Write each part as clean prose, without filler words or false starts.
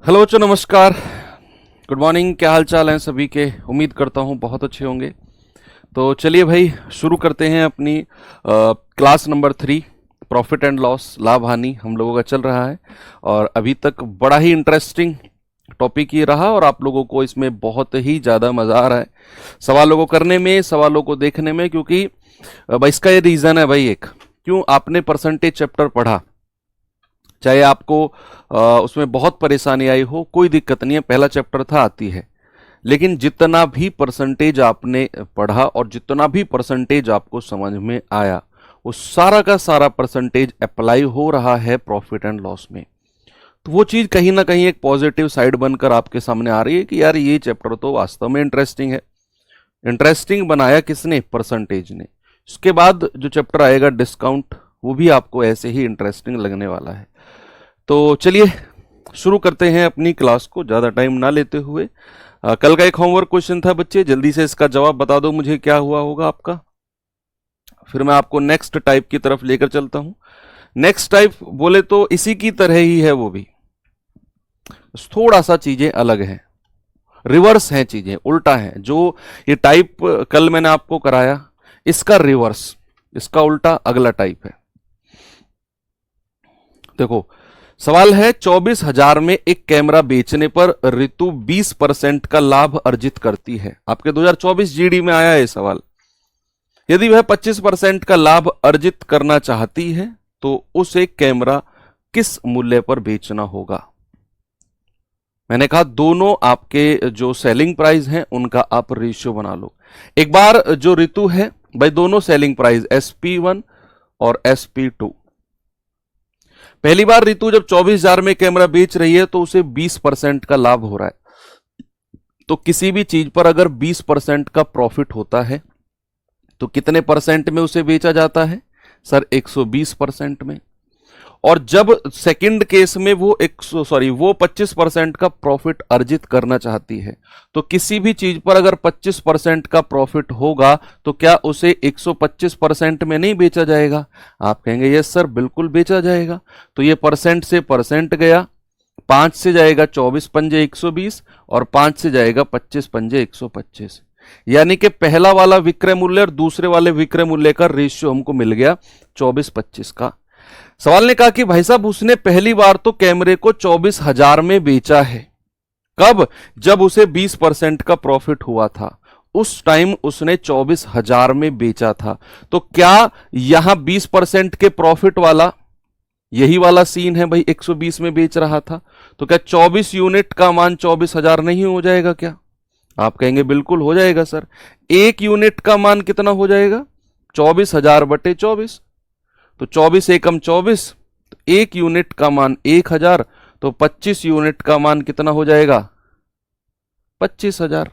Hello बच्चों, नमस्कार, good morning. क्या हाल चाल हैं सभी के? उम्मीद करता हूँ बहुत अच्छे होंगे। तो चलिए भाई, शुरू करते हैं अपनी class number 3, profit and loss, लाभ हानि हम लोगों का चल रहा है। और अभी तक बड़ा ही इंटरेस्टिंग टॉपिक ये रहा और आप लोगों को इसमें बहुत ही ज़्यादा मज़ा आ रहा है सवालों को करने में, सवालों को देखने में। क्योंकि भाई इसका ये रीज़न है भाई, एक क्यों आपने परसेंटेज चैप्टर पढ़ा, चाहे आपको उसमें बहुत परेशानी आई हो, कोई दिक्कत नहीं है, पहला चैप्टर था, आती है। लेकिन जितना भी परसेंटेज आपने पढ़ा और जितना भी परसेंटेज आपको समझ में आया, वो सारा का सारा परसेंटेज अप्लाई हो रहा है प्रॉफिट एंड लॉस में। तो वो चीज़ कहीं ना कहीं एक पॉजिटिव साइड बनकर आपके सामने आ रही है कि यार ये चैप्टर तो वास्तव में इंटरेस्टिंग है। इंटरेस्टिंग बनाया किसने? परसेंटेज ने। उसके बाद जो चैप्टर आएगा डिस्काउंट, वो भी आपको ऐसे ही इंटरेस्टिंग लगने वाला है। तो चलिए शुरू करते हैं अपनी क्लास को, ज़्यादा टाइम ना लेते हुए। कल का एक होमवर्क क्वेश्चन था बच्चे, जल्दी से इसका जवाब बता दो मुझे, क्या हुआ होगा आपका। फिर मैं आपको नेक्स्ट टाइप की तरफ लेकर चलता हूं। नेक्स्ट टाइप बोले तो इसी की तरह ही है, वो भी थोड़ा सा चीजें अलग हैं, रिवर्स हैं, चीजें उल्टा हैं। जो ये टाइप कल मैंने आपको कराया, इसका रिवर्स, इसका उल्टा अगला टाइप है। देखो, सवाल है 24,000 में एक कैमरा बेचने पर ऋतु 20% का लाभ अर्जित करती है। आपके 2024 जीडी में आया है सवाल। यदि वह 25% का लाभ अर्जित करना चाहती है तो उसे कैमरा किस मूल्य पर बेचना होगा? मैंने कहा दोनों आपके जो सेलिंग प्राइस हैं उनका आप रेशियो बना लो। एक बार जो ऋतु है भाई, दोनों सेलिंग प्राइस SP1 और SP2। पहली बार ऋतु जब 24,000 में कैमरा बेच रही है तो उसे 20% का लाभ हो रहा है। तो किसी भी चीज पर अगर 20% का प्रॉफिट होता है तो कितने परसेंट में उसे बेचा जाता है? सर 120% में। और जब सेकंड केस में वो 25% का प्रॉफिट अर्जित करना चाहती है, तो किसी भी चीज पर अगर 25% का प्रॉफिट होगा तो क्या उसे 125% में नहीं बेचा जाएगा? आप कहेंगे यस सर, बिल्कुल बेचा जाएगा। तो ये परसेंट से परसेंट गया, 5 से जाएगा 24 पंजे 120 और 5 से जाएगा 25 पंजे 125। यानी कि पहला वाला विक्रय मूल्य और दूसरे वाले विक्रय मूल्य का रेशियो हमको मिल गया 24-25 का। सवाल ने कहा कि भाई साहब उसने पहली बार तो कैमरे को 24,000 में बेचा है। कब? जब उसे 20% का प्रॉफिट हुआ था, उस टाइम उसने 24,000 में बेचा था। तो क्या यहां 20% के प्रॉफिट वाला यही वाला सीन है भाई, 120 में बेच रहा था, तो क्या 24 यूनिट का मान 24,000 नहीं हो जाएगा क्या? आप कहेंगे बिल्कुल हो जाएगा सर। एक यूनिट का मान कितना हो जाएगा? 24,000 बटे 24, तो 24 एकम 24, तो एक यूनिट का मान 1,000, तो 25 यूनिट का मान कितना हो जाएगा? 25,000।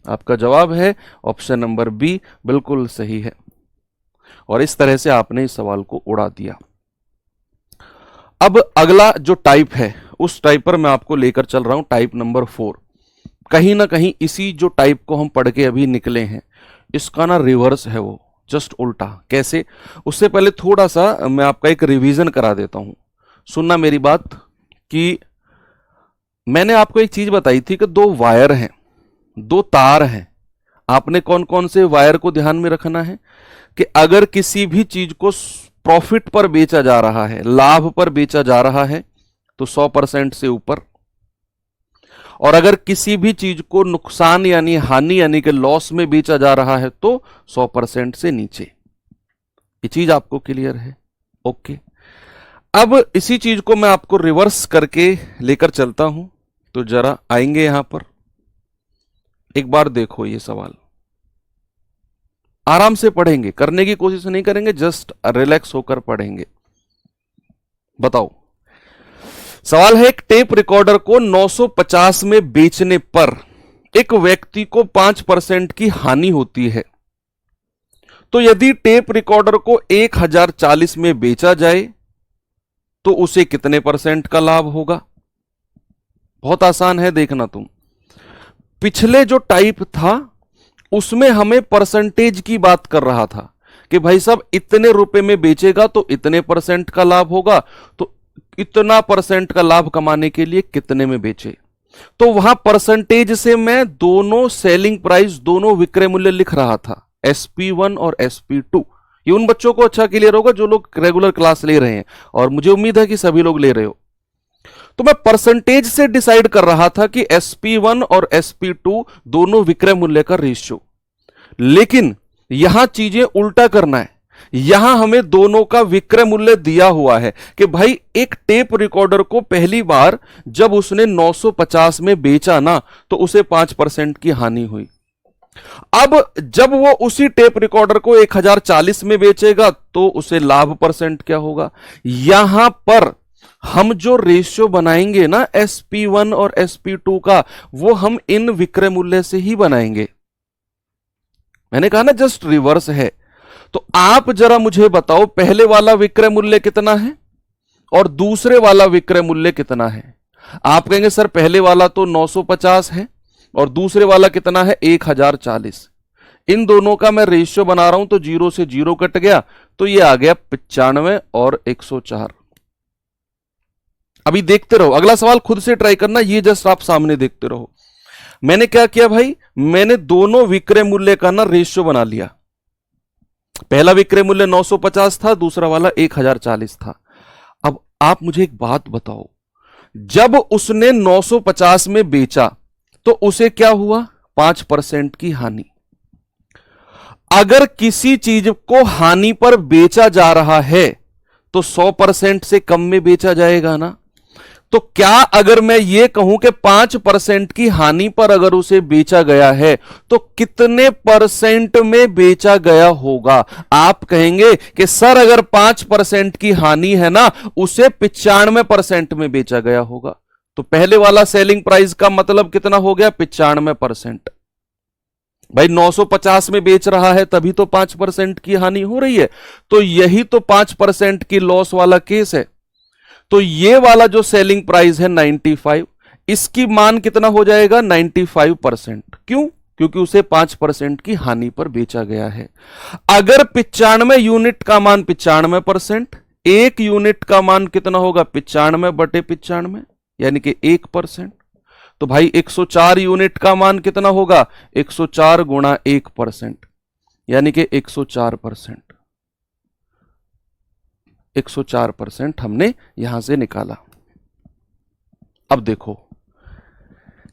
आपका जवाब है ऑप्शन नंबर बी, बिल्कुल सही है। और इस तरह से आपने इस सवाल को उड़ा दिया। अब अगला जो टाइप है, उस टाइप पर मैं आपको लेकर चल रहा हूं, टाइप नंबर 4। कहीं ना कहीं इसी जो टाइप को हम पढ़ के अभी निकले हैं, इसका ना रिवर्स है, वो जस्ट उल्टा। कैसे? उससे पहले थोड़ा सा मैं आपका एक रिवीजन करा देता हूं। सुनना मेरी बात, कि मैंने आपको एक चीज बताई थी कि 2 वायर हैं, 2 तार हैं। आपने कौन कौन से वायर को ध्यान में रखना है कि अगर किसी भी चीज को प्रॉफिट पर बेचा जा रहा है, लाभ पर बेचा जा रहा है, तो 100% से ऊपर, और अगर किसी भी चीज को नुकसान यानी हानि यानी कि लॉस में बेचा जा रहा है तो 100% से नीचे। ये चीज आपको क्लियर है? ओके। अब इसी चीज को मैं आपको रिवर्स करके लेकर चलता हूं, तो जरा आएंगे यहां पर। एक बार देखो ये सवाल, आराम से पढ़ेंगे, करने की कोशिश नहीं करेंगे, जस्ट रिलैक्स होकर पढ़ेंगे। बताओ, सवाल है एक टेप रिकॉर्डर को 950 में बेचने पर एक व्यक्ति को 5% की हानि होती है। तो यदि टेप रिकॉर्डर को 1,040 में बेचा जाए तो उसे कितने परसेंट का लाभ होगा? बहुत आसान है, देखना तुम। पिछले जो टाइप था उसमें हमें परसेंटेज की बात कर रहा था कि भाई साहब इतने रुपए में बेचेगा तो इतने परसेंट का लाभ होगा। तो इतना परसेंट का लाभ कमाने के लिए कितने में बेचे। तो वहां परसेंटेज से मैं दोनों सेलिंग प्राइस, दोनों विक्रय मूल्य लिख रहा था, SP1 और SP2। ये उन बच्चों को अच्छा क्लियर होगा जो लोग रेगुलर क्लास ले रहे हैं, और मुझे उम्मीद है कि सभी लोग ले रहे हो। तो मैं परसेंटेज से डिसाइड कर रहा था कि SP1 और SP2 दोनों विक्रय मूल्य का रेशियो। लेकिन यहां चीजें उल्टा करना है। यहां हमें दोनों का विक्रय मूल्य दिया हुआ है कि भाई एक टेप रिकॉर्डर को पहली बार जब उसने 950 में बेचा ना, तो उसे 5% की हानि हुई। अब जब वो उसी टेप रिकॉर्डर को 1040 में बेचेगा तो उसे लाभ परसेंट क्या होगा। यहां पर हम जो रेशियो बनाएंगे ना SP1 और SP2 का, वो हम इन विक्रय मूल्य से ही बनाएंगे। मैंने कहा ना जस्ट रिवर्स है। तो आप जरा मुझे बताओ, पहले वाला विक्रय मूल्य कितना है और दूसरे वाला विक्रय मूल्य कितना है। आप कहेंगे सर पहले वाला तो 950 है और दूसरे वाला कितना है 1040। इन दोनों का मैं रेशियो बना रहा हूं तो 0 से 0 कट गया, तो ये आ गया 95 और 104। अभी देखते रहो, अगला सवाल खुद से ट्राई करना, ये जस्ट आप सामने देखते रहो। मैंने क्या किया भाई, मैंने दोनों विक्रय मूल्य का ना रेशियो बना लिया। पहला विक्रय मूल्य 950 था, दूसरा वाला 1040 था। अब आप मुझे एक बात बताओ, जब उसने 950 में बेचा तो उसे क्या हुआ, 5% की हानि। अगर किसी चीज को हानि पर बेचा जा रहा है तो 100% से कम में बेचा जाएगा ना। तो क्या अगर मैं ये कहूं कि 5% की हानि पर अगर उसे बेचा गया है तो कितने परसेंट में बेचा गया होगा। आप कहेंगे कि सर अगर 5% की हानि है ना, उसे 95% में बेचा गया होगा। तो पहले वाला सेलिंग प्राइस का मतलब कितना हो गया, 95%। भाई 950 में बेच रहा है तभी तो 5% की हानि हो रही है। तो यही तो 5% की लॉस वाला केस है। तो ये वाला जो सेलिंग प्राइस है 95, इसकी मान कितना हो जाएगा, 95%। क्यों, क्योंकि उसे 5% की हानि पर बेचा गया है। अगर 95 यूनिट का मान 95%, एक यूनिट का मान कितना होगा, 95/95, यानी कि 1%। तो भाई 104 यूनिट का मान कितना होगा, 104 गुणा 1%, यानी कि 104%। 104% हमने यहां से निकाला। अब देखो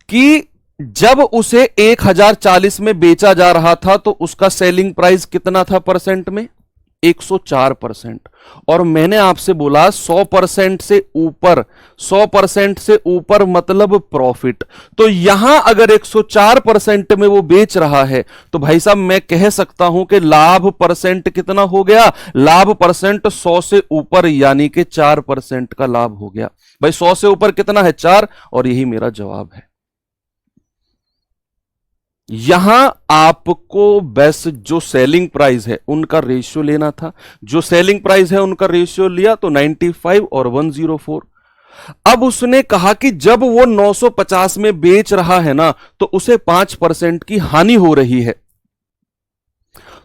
कि जब उसे 1040 में बेचा जा रहा था तो उसका सेलिंग प्राइस कितना था परसेंट में, 104%। और मैंने आपसे बोला 100% से ऊपर, 100% से ऊपर मतलब प्रॉफिट। तो यहां अगर 104% में वो बेच रहा है तो भाई साहब मैं कह सकता हूं कि लाभ परसेंट कितना हो गया, लाभ परसेंट 100 से ऊपर, यानी कि 4% का लाभ हो गया। भाई 100 से ऊपर कितना है, 4, और यही मेरा जवाब है। यहां आपको बस जो सेलिंग प्राइस है उनका रेशियो लेना था। जो सेलिंग प्राइस है उनका रेशियो लिया तो 95 और 104। अब उसने कहा कि जब वो 950 में बेच रहा है ना, तो उसे 5% की हानि हो रही है।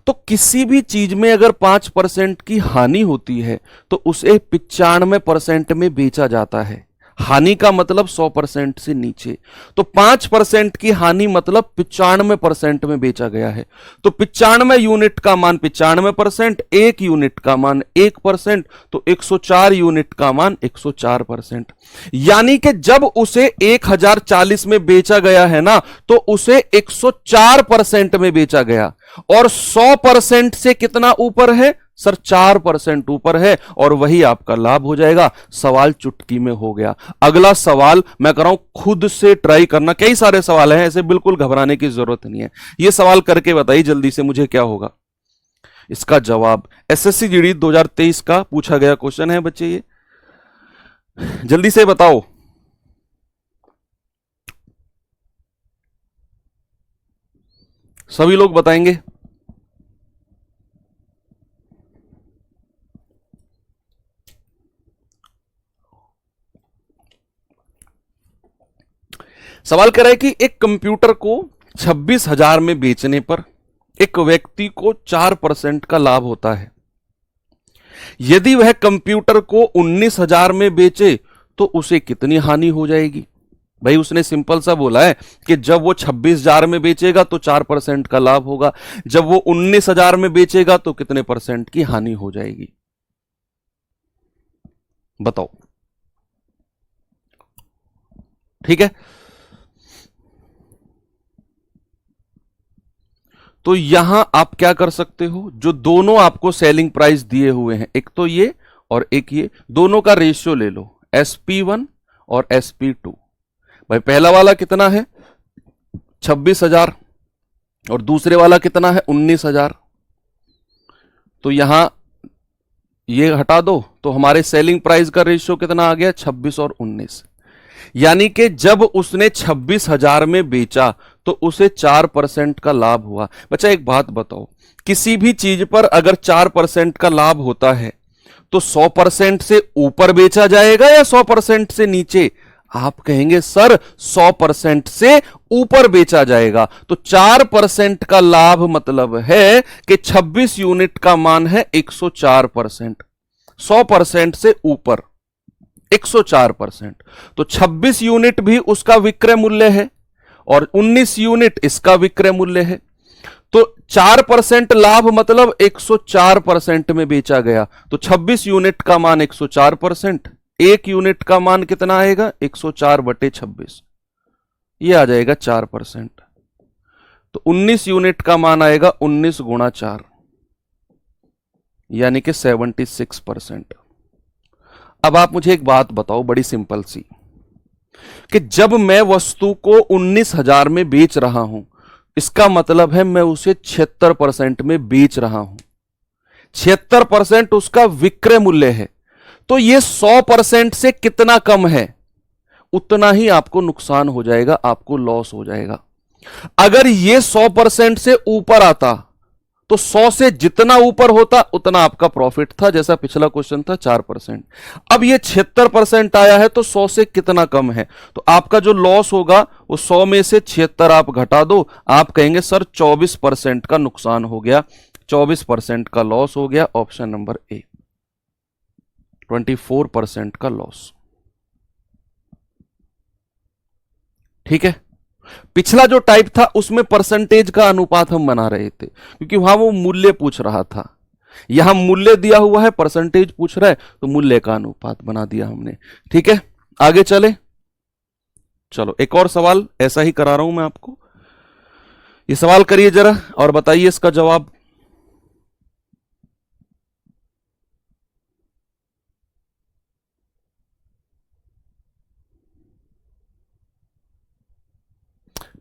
तो किसी भी चीज में अगर 5% की हानि होती है तो उसे 95% में बेचा जाता है। हानि का मतलब 100% से नीचे। तो 5% की हानि मतलब 95% में बेचा गया है। तो 95 यूनिट का मान 95%, एक यूनिट का मान 1%, तो 104 यूनिट का मान 104%। यानी कि जब उसे 1040 में बेचा गया है ना, तो उसे 104% में बेचा गया। और 100% से कितना ऊपर है सर, 4% ऊपर है, और वही आपका लाभ हो जाएगा। सवाल चुटकी में हो गया। अगला सवाल मैं कर रहा हूं, खुद से ट्राई करना। कई सारे सवाल हैं, ऐसे बिल्कुल घबराने की जरूरत नहीं है। ये सवाल करके बताइए जल्दी से मुझे क्या होगा इसका जवाब। एसएससी जीडी 2023 का पूछा गया क्वेश्चन है बच्चे, ये जल्दी से बताओ। सभी लोग बताएंगे। सवाल कर रहा है कि एक कंप्यूटर को 26,000 में बेचने पर एक व्यक्ति को 4% का लाभ होता है। यदि वह कंप्यूटर को 19,000 में बेचे तो उसे कितनी हानि हो जाएगी? भाई उसने सिंपल सा बोला है कि जब वो 26,000 में बेचेगा तो 4% का लाभ होगा, जब वो 19,000 में बेचेगा तो कितने परसेंट की हानि हो जाएगी? बताओ। ठीक है, तो यहां आप क्या कर सकते हो, जो दोनों आपको सेलिंग प्राइस दिए हुए हैं, एक तो ये और एक ये, दोनों का रेशियो ले लो, SP1 और SP2। भाई पहला वाला कितना है 26,000 और दूसरे वाला कितना है 19,000, तो यहां ये हटा दो तो हमारे सेलिंग प्राइस का रेशियो कितना आ गया 26 और 19। यानी कि जब उसने 26,000 में बेचा तो उसे 4% का लाभ हुआ। बच्चा एक बात बताओ, किसी भी चीज पर अगर 4% का लाभ होता है तो 100% से ऊपर बेचा जाएगा या 100% से नीचे? आप कहेंगे सर 100% से ऊपर बेचा जाएगा। तो 4% का लाभ मतलब है कि 26 यूनिट का मान है 104%, 100% से ऊपर 104%, तो 26 यूनिट भी उसका विक्रय मूल्य है और 19 यूनिट इसका विक्रय मूल्य है। तो 4% लाभ मतलब 104% में बेचा गया, तो 26 यूनिट का मान 104%, एक यूनिट का मान कितना आएगा 104/26, ये आ जाएगा 4%। तो 19 यूनिट का मान आएगा 19 गुणा 4, यानी कि 76%। अब आप मुझे एक बात बताओ बड़ी सिंपल सी, कि जब मैं वस्तु को 19,000 में बेच रहा हूं, इसका मतलब है मैं उसे 76% में बेच रहा हूं, 76% उसका विक्रय मूल्य है। तो ये 100% से कितना कम है, उतना ही आपको नुकसान हो जाएगा, आपको लॉस हो जाएगा। अगर ये 100% से ऊपर आता तो 100 से जितना ऊपर होता उतना आपका प्रॉफिट था, जैसा पिछला क्वेश्चन था 4%। अब ये 76% आया है तो 100 से कितना कम है, तो आपका जो लॉस होगा वो 100 में से 76 आप घटा दो, आप कहेंगे सर 24% का नुकसान हो गया, 24% का लॉस हो गया। ऑप्शन नंबर ए, 24% का लॉस। ठीक है, पिछला जो टाइप था उसमें परसेंटेज का अनुपात हम बना रहे थे, क्योंकि वहां वो मूल्य पूछ रहा था, यहां मूल्य दिया हुआ है, परसेंटेज पूछ रहा है, तो मूल्य का अनुपात बना दिया हमने। ठीक है, आगे चले। चलो एक और सवाल ऐसा ही करा रहा हूं मैं आपको, ये सवाल करिए जरा और बताइए इसका जवाब।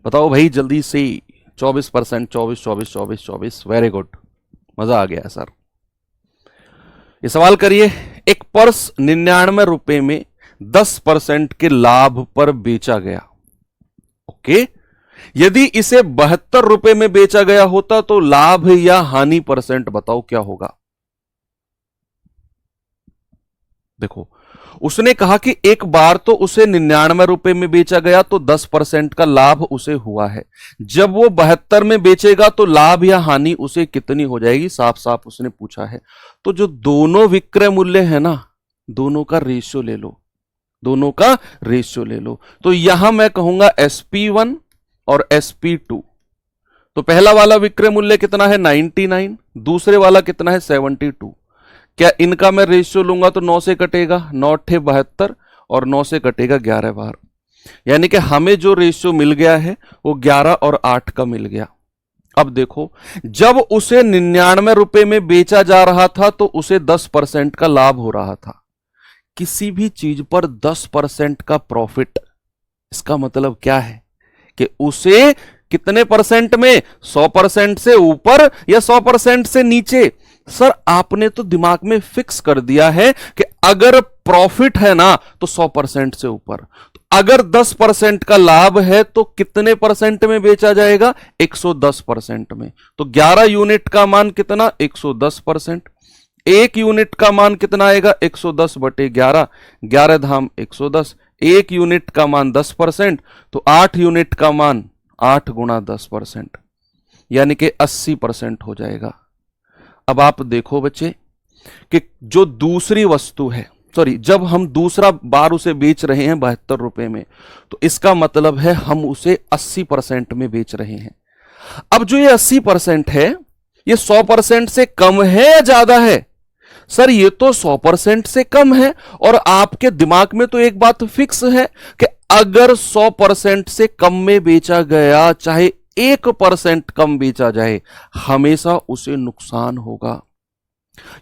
बताओ भाई जल्दी से। 24%, 24 24 24 24, वेरी गुड, मजा आ गया सर। ये सवाल करिए, एक पर्स 99 रुपए में 10% के लाभ पर बेचा गया। ओके, यदि इसे 72 रुपए में बेचा गया होता तो लाभ या हानि परसेंट बताओ क्या होगा। देखो उसने कहा कि एक बार तो उसे 99 रुपए में बेचा गया तो 10% का लाभ उसे हुआ है, जब वो 72 में बेचेगा तो लाभ या हानि उसे कितनी हो जाएगी, साफ साफ उसने पूछा है। तो जो दोनों विक्रय मूल्य है ना, दोनों का रेशियो ले लो, दोनों का रेशियो ले लो। तो यहां मैं कहूंगा SP1 और SP2। तो पहला वाला विक्रय मूल्य कितना है 99, दूसरे वाला कितना है 72। क्या इनका मैं रेशियो लूंगा तो 9 से कटेगा, 9 8 72 और 9 से कटेगा 11 बार, यानी कि हमें जो रेशियो मिल गया है वो 11 और 8 का मिल गया। अब देखो, जब उसे 99 रुपए में बेचा जा रहा था तो उसे 10% का लाभ हो रहा था। किसी भी चीज पर 10% का प्रॉफिट, इसका मतलब क्या है कि उसे कितने परसेंट में, 100% से ऊपर या 100% से नीचे। सर आपने तो दिमाग में फिक्स कर दिया है कि अगर प्रॉफिट है ना तो 100% से ऊपर, तो अगर 10% का लाभ है तो कितने परसेंट में बेचा जाएगा, 110% में। तो 11 यूनिट का मान कितना 110%, एक यूनिट का मान कितना आएगा 110/11, 11 धाम 110, एक यूनिट का मान 10%, तो 8 यूनिट का मान 8 गुणा 10%, यानी कि 80% हो जाएगा। अब आप देखो बच्चे, कि जो दूसरी वस्तु है, सॉरी, जब हम दूसरा बार उसे बेच रहे हैं 72 रुपए में, तो इसका मतलब है हम उसे 80% में बेच रहे हैं। अब जो ये 80% है, ये 100% से कम है या ज्यादा है? सर ये तो 100% से कम है। और आपके दिमाग में तो एक बात फिक्स है कि अगर 100% से कम में बेचा गया, चाहे 1% कम बेचा जाए, हमेशा उसे नुकसान होगा।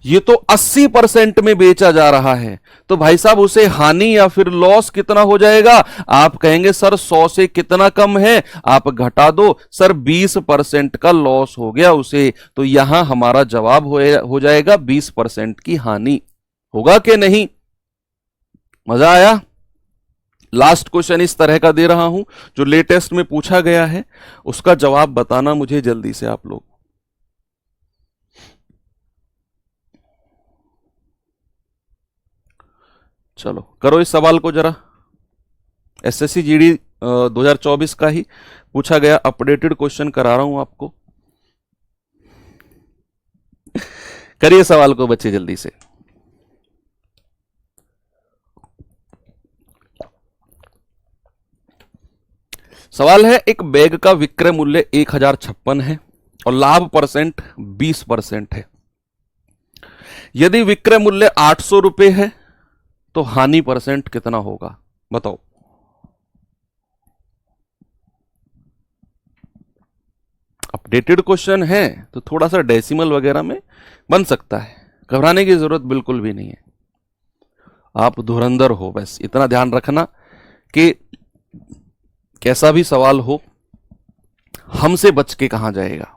ये तो 80% में बेचा जा रहा है, तो भाई साहब उसे हानि या फिर लॉस कितना हो जाएगा? आप कहेंगे सर 100 से कितना कम है, आप घटा दो, सर 20% का लॉस हो गया उसे। तो यहां हमारा जवाब हो जाएगा 20% की हानि। होगा कि नहीं? मजा आया? लास्ट क्वेश्चन इस तरह का दे रहा हूं जो लेटेस्ट में पूछा गया है, उसका जवाब बताना मुझे जल्दी से आप लोग। चलो करो इस सवाल को जरा। एसएससी जीडी 2024 का ही पूछा गया अपडेटेड क्वेश्चन करा रहा हूं आपको। करिए सवाल को बच्चे जल्दी से। सवाल है, एक बैग का विक्रय मूल्य 1056 है और लाभ परसेंट 20% है। यदि विक्रय मूल्य 800 रुपए है तो हानि परसेंट कितना होगा? बताओ। अपडेटेड क्वेश्चन है तो थोड़ा सा डेसिमल वगैरह में बन सकता है, घबराने की जरूरत बिल्कुल भी नहीं है। आप धुरंधर हो, बस इतना ध्यान रखना कि कैसा भी सवाल हो, हमसे बच के कहां जाएगा।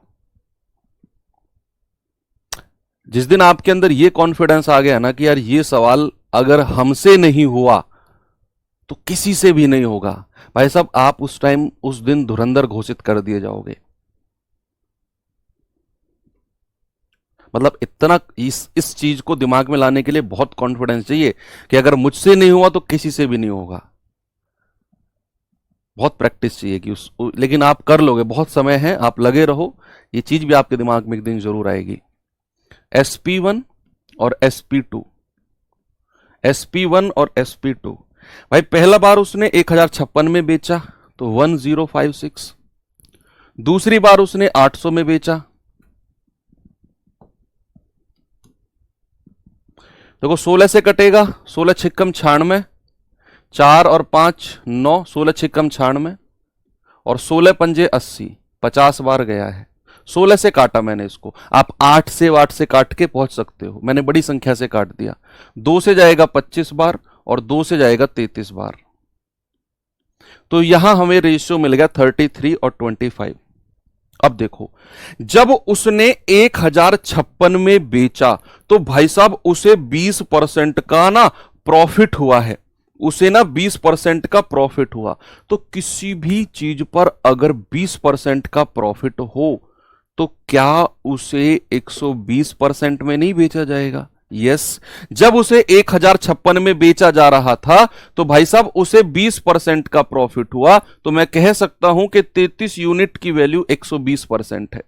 जिस दिन आपके अंदर यह कॉन्फिडेंस आ गया ना कि यार ये सवाल अगर हमसे नहीं हुआ तो किसी से भी नहीं होगा, भाई साहब आप उस टाइम उस दिन धुरंधर घोषित कर दिए जाओगे। मतलब इतना इस चीज को दिमाग में लाने के लिए बहुत कॉन्फिडेंस चाहिए कि अगर मुझसे नहीं हुआ तो किसी से भी नहीं होगा। बहुत प्रैक्टिस चाहिए कि लेकिन आप कर लोगे, बहुत समय है, आप लगे रहो, ये चीज भी आपके दिमाग में एक दिन जरूर आएगी। SP1 और SP2, SP1 और SP2, भाई पहला बार उसने 1056 में बेचा तो 1056, दूसरी बार उसने 800 में बेचा, देखो 16 से कटेगा, 16 छिक्कम 96, 4 और 5 9, 16 छिक्कम 96 और 16 पंजे 80, 50 बार गया है। 16 से काटा मैंने इसको, आप 8 से काट के पहुंच सकते हो, मैंने बड़ी संख्या से काट दिया। 2 से जाएगा 25 बार और 2 से जाएगा 33 बार, तो यहां हमें रेशियो मिल गया 33 और 25। अब देखो, जब उसने 1056 में बेचा तो भाई साहब उसे 20% का ना प्रॉफिट हुआ है, उसे ना 20% का प्रॉफिट हुआ। तो किसी भी चीज पर अगर 20% का प्रॉफिट हो तो क्या उसे 120% में नहीं बेचा जाएगा? यस, जब उसे 1056 में बेचा जा रहा था तो भाई साहब उसे 20% का प्रॉफिट हुआ, तो मैं कह सकता हूं कि 33 यूनिट की वैल्यू 120% है।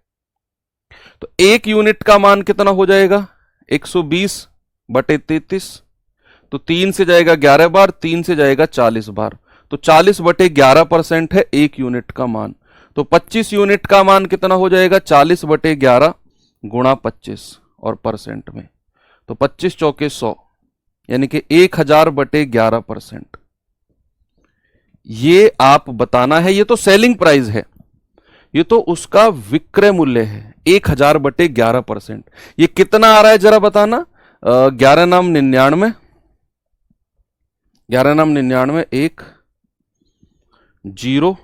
तो एक यूनिट का मान कितना हो जाएगा? 120 बटे 33, तो 3 से जाएगा 11 बार, 3 से जाएगा 40 बार, तो 40 बटे 11% है एक यूनिट का मान। तो 25 यूनिट का मान कितना हो जाएगा? 40 बटे 11 गुणा 25 और परसेंट में, तो 25 चौके 100, यानी कि 1000 बटे 11%। ये आप बताना है, ये तो सेलिंग प्राइस है, ये तो उसका विक्रय मूल्य है 1000 बटे 11%। ये कितना आ रहा है जरा बताना। 11 नाम 99, 11 नाम 99, 1 0,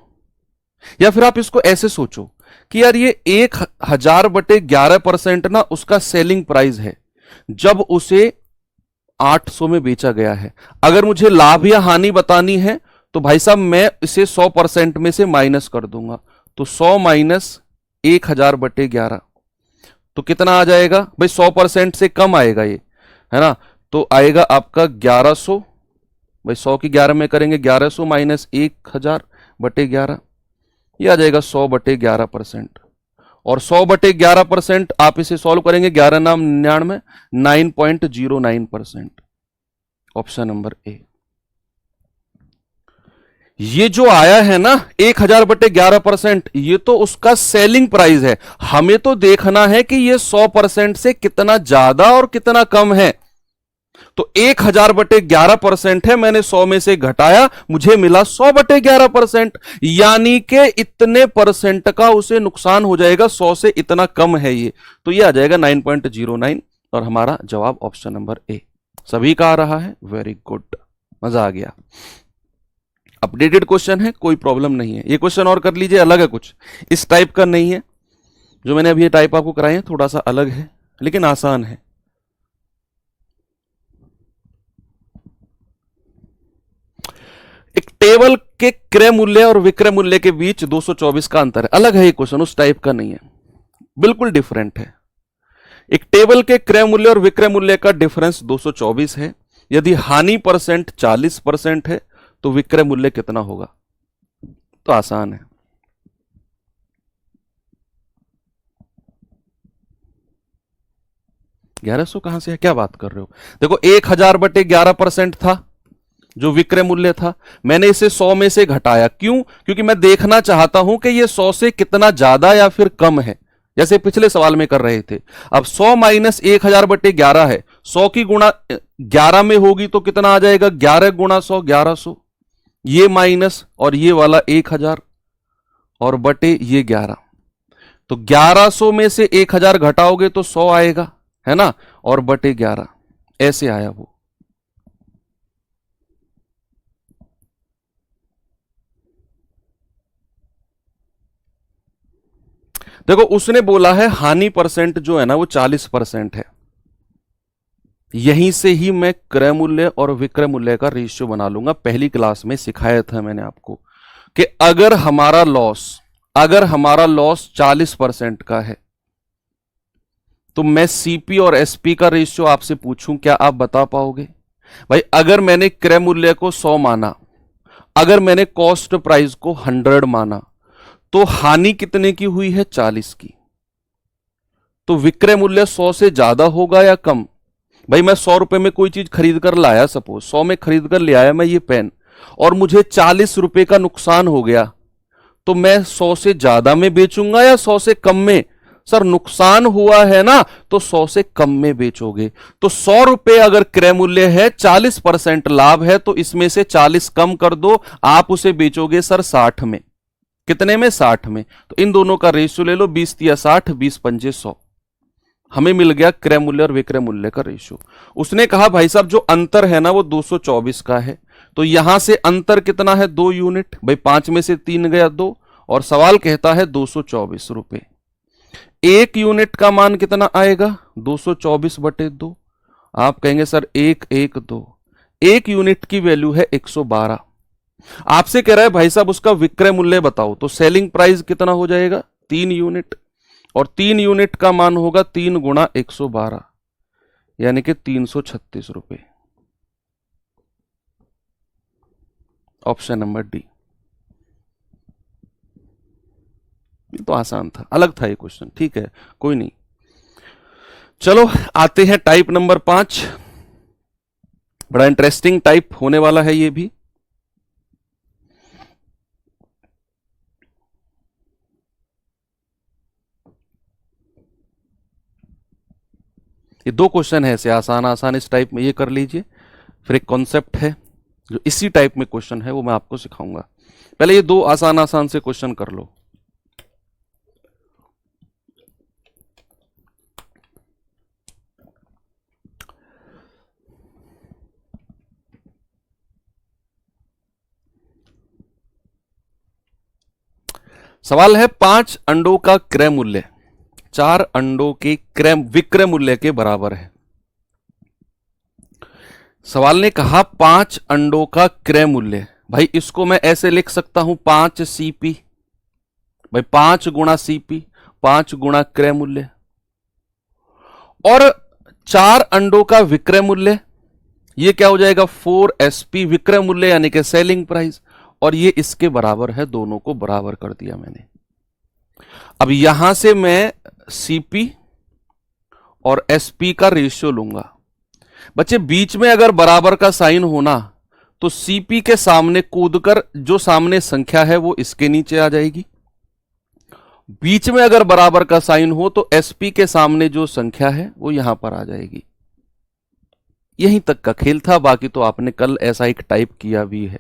या फिर आप इसको ऐसे सोचो कि यार ये 1000 बटे 11% ना उसका सेलिंग प्राइस है जब उसे 800 में बेचा गया है। अगर मुझे लाभ या हानि बतानी है तो भाई साहब मैं इसे 100% में से माइनस कर दूंगा, तो 100 माइनस 1000 बटे 11, तो कितना आ जाएगा भाई? 100% से कम आएगा ये, है ना, तो आएगा आपका 1100। भाई 100 की 11 में करेंगे 1100 माइनस 1000 बटे 11, ये आ जाएगा 100 बटे 11%। और 100/11% आप इसे सॉल्व करेंगे 11×99 9.09%। Option number A. ये जो आया है ना 1000/11%, ये तो उसका सेलिंग प्राइस है। हमें तो देखना है कि ये 100% से कितना ज्यादा और कितना कम है। तो 1000/11% है, मैंने 100 में से घटाया, मुझे मिला 100/11%, यानी कि इतने परसेंट का उसे नुकसान हो जाएगा, 100 से इतना कम है ये। तो ये आ जाएगा 9.09 और हमारा जवाब ऑप्शन नंबर ए। सभी का आ रहा है, वेरी गुड, मजा आ गया। अपडेटेड क्वेश्चन है, कोई प्रॉब्लम नहीं है। ये क्वेश्चन और कर लीजिए, अलग है कुछ, इस टाइप का नहीं है। जो मैंने अभी ये टाइप आपको कराए हैं थोड़ा सा अलग है, लेकिन आसान है। एक टेबल के क्रय मूल्य और विक्रय मूल्य के बीच 224 का अंतर है। अलग है ये क्वेश्चन, उस टाइप का नहीं है, बिल्कुल डिफरेंट है। एक टेबल के क्रय मूल्य और विक्रय मूल्य का डिफरेंस 224 है। यदि हानि परसेंट 40% है तो विक्रय मूल्य कितना होगा? तो आसान है। ग्यारह सौ कहां से है, क्या बात कर रहे हो? देखो 1000/11% था जो विक्रय मूल्य था, मैंने इसे 100 में से घटाया। क्यों? क्योंकि मैं देखना चाहता हूं कि ये 100 से कितना ज्यादा या फिर कम है, जैसे पिछले सवाल में कर रहे थे। अब 100 माइनस 1000/11 है, 100 की गुणा 11 में होगी तो कितना आ जाएगा? 11 गुणा 100 1100, ये माइनस और ये वाला 1000 और बटे ये 11। तो 1100 में से 1000 घटाओगे तो 100 आएगा, है ना, और बटे 11, ऐसे आया वो। देखो उसने बोला है हानि परसेंट जो है ना वो 40% है। यहीं से ही मैं क्रय मूल्य और विक्रय मूल्य का रेशियो बना लूंगा। पहली क्लास में सिखाया था मैंने आपको कि अगर हमारा लॉस 40% का है तो मैं सीपी और एसपी का रेशियो आपसे पूछूं, क्या आप बता पाओगे? भाई अगर मैंने क्रय मूल्य को 100 माना, अगर मैंने कॉस्ट प्राइस को 100 माना, तो हानि कितने की हुई है? 40 की। तो विक्रय मूल्य 100 से ज्यादा होगा या कम? भाई मैं 100 रुपए में कोई चीज खरीद कर लाया, सपोज 100 में खरीद कर ले आया मैं ये पेन, और मुझे 40 रुपए का नुकसान हो गया, तो मैं 100 से ज्यादा में बेचूंगा या 100 से कम में? सर नुकसान हुआ है ना, तो 100 से कम में बेचोगे। तो 100 रुपए अगर क्रय मूल्य है, 40% लाभ है, तो इसमें से 40 कम कर दो, आप उसे बेचोगे सर 60 में। कितने में? 60 में। तो इन दोनों का रेशियो ले लो, 20 तिया 60, 20 पंजे 100। हमें मिल गया क्रय मूल्य और विक्रय मूल्य का रेशियो। उसने कहा भाई साहब जो अंतर है ना वो 224 का है, तो यहां से अंतर कितना है? 2 यूनिट। भाई 5 में से 3 गया 2, और सवाल कहता है 224 रुपए। 1 यूनिट का मान कितना आएगा? 224/2। आप कहेंगे सर 112, 1 यूनिट की वैल्यू है 112। आपसे कह रहा है भाई साहब उसका विक्रय मूल्य बताओ, तो सेलिंग प्राइस कितना हो जाएगा? 3 यूनिट, और 3 यूनिट का मान होगा 3 गुणा 112, यानी कि 336 रुपए। Option number D. ये तो आसान था, अलग था ये क्वेश्चन, ठीक है, कोई नहीं। चलो आते हैं टाइप नंबर 5। बड़ा इंटरेस्टिंग टाइप होने वाला है ये भी। ये 2 क्वेश्चन है ऐसे आसान आसान इस टाइप में, ये कर लीजिए। फिर एक कॉन्सेप्ट है जो इसी टाइप में क्वेश्चन है, वो मैं आपको सिखाऊंगा। पहले ये 2 आसान आसान से क्वेश्चन कर लो। सवाल है 5 अंडों का क्रय मूल्य 4 अंडों के विक्रय मूल्य के बराबर है। सवाल ने कहा 5 अंडों का क्रय मूल्य। भाई इसको मैं ऐसे लिख सकता हूं 5 सीपी। भाई 5 गुणा सीपी, 5 गुणा क्रय मूल्य, और 4 अंडों का विक्रय मूल्य, ये क्या हो जाएगा? 4SP विक्रय मूल्य यानी कि सेलिंग प्राइस, और ये इसके बराबर है, दोनों को बराबर कर दिया मैंने। अब यहां से मैं सीपी और एसपी का रेशियो लूंगा। बच्चे बीच में अगर बराबर का साइन होना तो सीपी के सामने कूदकर जो सामने संख्या है वो इसके नीचे आ जाएगी। बीच में अगर बराबर का साइन हो तो एसपी के सामने जो संख्या है वो यहां पर आ जाएगी। यहीं तक का खेल था, बाकी तो आपने कल ऐसा एक टाइप किया भी है,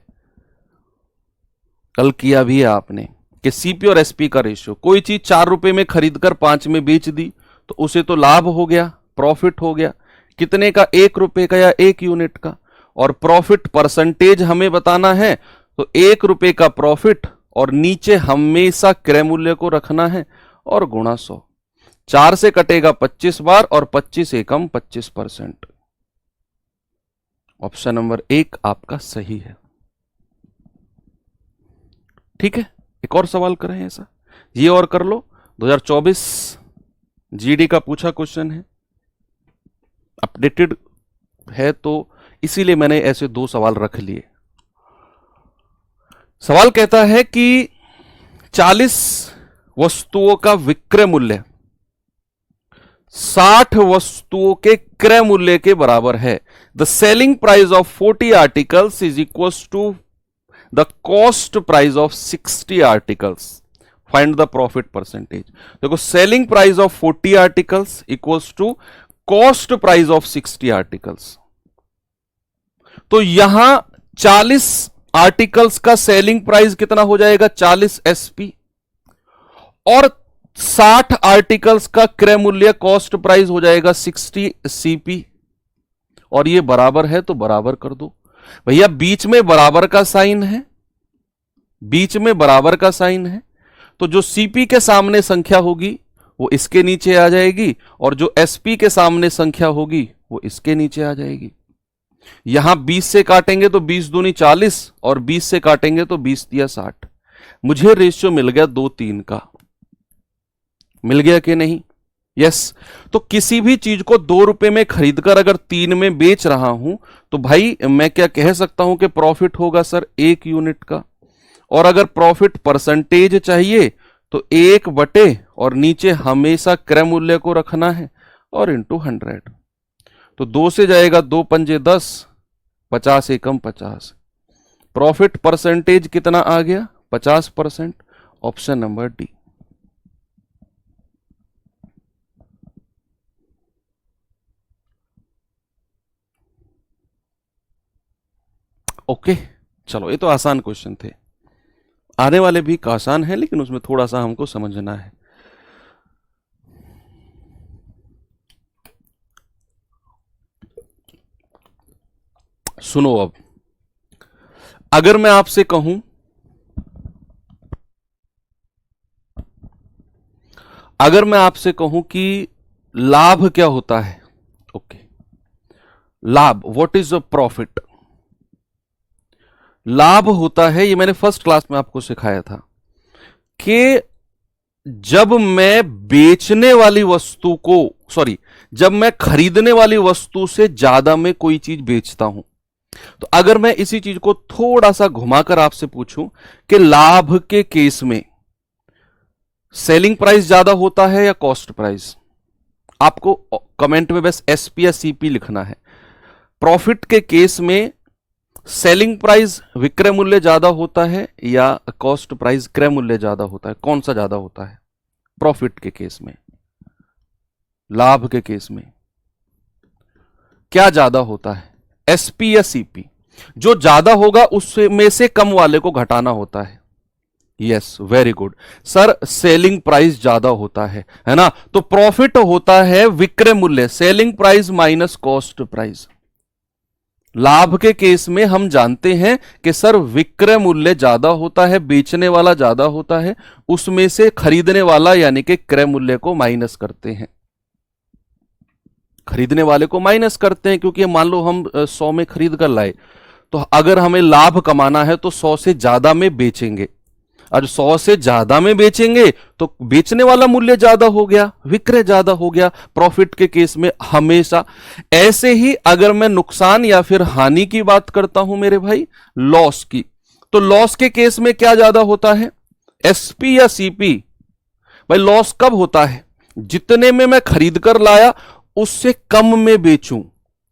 कल किया भी है आपने कि सीपी और एसपी का रेशियो। कोई चीज 4 रुपए में खरीदकर 5 में बेच दी तो उसे तो लाभ हो गया, प्रॉफिट हो गया। कितने का? 1 रुपए का या 1 यूनिट का। और प्रॉफिट परसेंटेज हमें बताना है तो 1 रुपए का प्रॉफिट और नीचे हमेशा क्रय मूल्य को रखना है और गुणा 100। 4 से कटेगा 25 बार और 25 एकम 25%। ऑप्शन नंबर 1 आपका सही है। ठीक है, एक और सवाल करें ऐसा, ये और कर लो। 2024 जीडी का पूछा क्वेश्चन है, अपडेटेड है तो इसीलिए मैंने ऐसे 2 सवाल रख लिए। सवाल कहता है कि 40 वस्तुओं का विक्रय मूल्य 60 वस्तुओं के क्रय मूल्य के बराबर है। The selling price of 40 articles is equal to the cost price of 60 articles. Find the profit percentage. देखो, selling price of 40 articles equals to cost price of 60 articles. तो यहां 40 आर्टिकल्स का सेलिंग प्राइस कितना हो जाएगा? 40 एसपी, और 60 articles का क्रय मूल्य कॉस्ट प्राइस हो जाएगा 60 सीपी। और ये बराबर है तो बराबर कर दो भैया। बीच में बराबर का साइन है, बीच में बराबर का साइन है, तो जो सीपी के सामने संख्या होगी वो इसके नीचे आ जाएगी और जो एसपी के सामने संख्या होगी वो इसके नीचे आ जाएगी। यहां 20 से काटेंगे तो 20 दूनी 40 और 20 से काटेंगे तो 20 दिया 60। मुझे रेशियो मिल गया 2:3 का। मिल गया कि नहीं? यस। तो किसी भी चीज को 2 रुपए में खरीदकर अगर 3 में बेच रहा हूं तो भाई मैं क्या कह सकता हूं कि प्रॉफिट होगा सर 1 यूनिट का। और अगर प्रॉफिट परसेंटेज चाहिए तो 1 बटे और नीचे हमेशा क्रय मूल्य को रखना है और इंटू 100। तो 2 से जाएगा 2 पंजे 10, 50 एकम 50। प्रॉफिट परसेंटेज कितना आ गया? 50%। Option number D. ओके, चलो ये तो आसान क्वेश्चन थे। आने वाले भी आसान है लेकिन उसमें थोड़ा सा हमको समझना है। सुनो, अब अगर मैं आपसे कहूं, अगर मैं आपसे कहूं कि लाभ क्या होता है? ओके, लाभ, व्हाट इज अ प्रॉफिट? लाभ होता है, ये मैंने फर्स्ट क्लास में आपको सिखाया था कि जब मैं बेचने वाली वस्तु को, सॉरी, जब मैं खरीदने वाली वस्तु से ज्यादा में कोई चीज बेचता हूं, तो अगर मैं इसी चीज को थोड़ा सा घुमाकर आपसे पूछूं कि लाभ के केस में सेलिंग प्राइस ज्यादा होता है या कॉस्ट प्राइस, आपको कमेंट में बस एसपी या सीपी लिखना है। प्रॉफिट के केस में सेलिंग प्राइस विक्रय मूल्य ज्यादा होता है या कॉस्ट प्राइस क्रय मूल्य ज्यादा होता है? कौन सा ज्यादा होता है प्रॉफिट के केस में? लाभ के केस में क्या ज्यादा होता है, एसपी या सीपी? जो ज्यादा होगा उसमें से कम वाले को घटाना होता है। Yes, very good sir, selling price ज्यादा होता है ना? तो प्रॉफिट होता है विक्रय मूल्य, selling price minus cost price. लाभ के केस में हम जानते हैं कि सर विक्रय मूल्य ज्यादा होता है, बेचने वाला ज्यादा होता है, उसमें से खरीदने वाला यानी कि क्रय मूल्य को माइनस करते हैं, खरीदने वाले को माइनस करते हैं। क्योंकि मान लो हम 100 में खरीद कर लाए, तो अगर हमें लाभ कमाना है तो 100 से ज्यादा में बेचेंगे, और 100 से ज्यादा में बेचेंगे तो बेचने वाला मूल्य ज्यादा हो गया, विक्रय ज्यादा हो गया। प्रॉफिट के केस में हमेशा ऐसे ही। अगर मैं नुकसान या फिर हानि की बात करता हूं मेरे भाई, लॉस की, तो लॉस के केस में क्या ज्यादा होता है, एसपी या सीपी? भाई लॉस कब होता है? जितने में मैं खरीद कर लाया उससे कम में बेचूं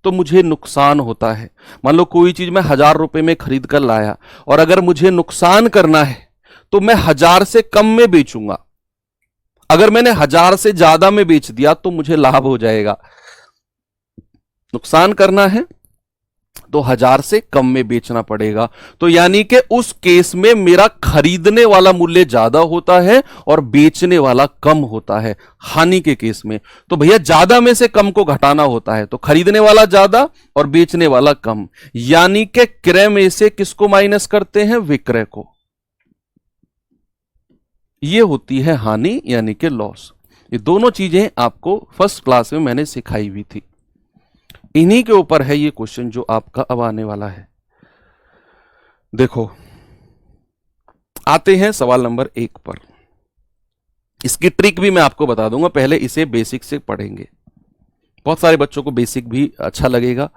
तो मुझे नुकसान होता है। मान लो कोई चीज मैं 1000 रुपए में खरीद कर लाया और अगर मुझे नुकसान करना है तो मैं 1000 से कम में बेचूंगा। अगर मैंने 1000 से ज्यादा में बेच दिया तो मुझे लाभ हो जाएगा। नुकसान करना है तो 1000 से कम में बेचना पड़ेगा। तो यानी कि उस केस में मेरा खरीदने वाला मूल्य ज्यादा होता है और बेचने वाला कम होता है हानि के केस में। तो भैया ज्यादा में से कम को घटाना होता है, तो खरीदने वाला ज्यादा और बेचने वाला कम, यानी कि क्रय में से किसको माइनस करते हैं? विक्रय को। यह होती है हानि यानी कि लॉस। ये दोनों चीजें आपको फर्स्ट क्लास में मैंने सिखाई हुई थी। इन्हीं के ऊपर है ये क्वेश्चन जो आपका अब आने वाला है। देखो, आते हैं सवाल नंबर 1 पर। इसकी ट्रिक भी मैं आपको बता दूंगा, पहले इसे बेसिक से पढ़ेंगे। बहुत सारे बच्चों को बेसिक भी अच्छा लगेगा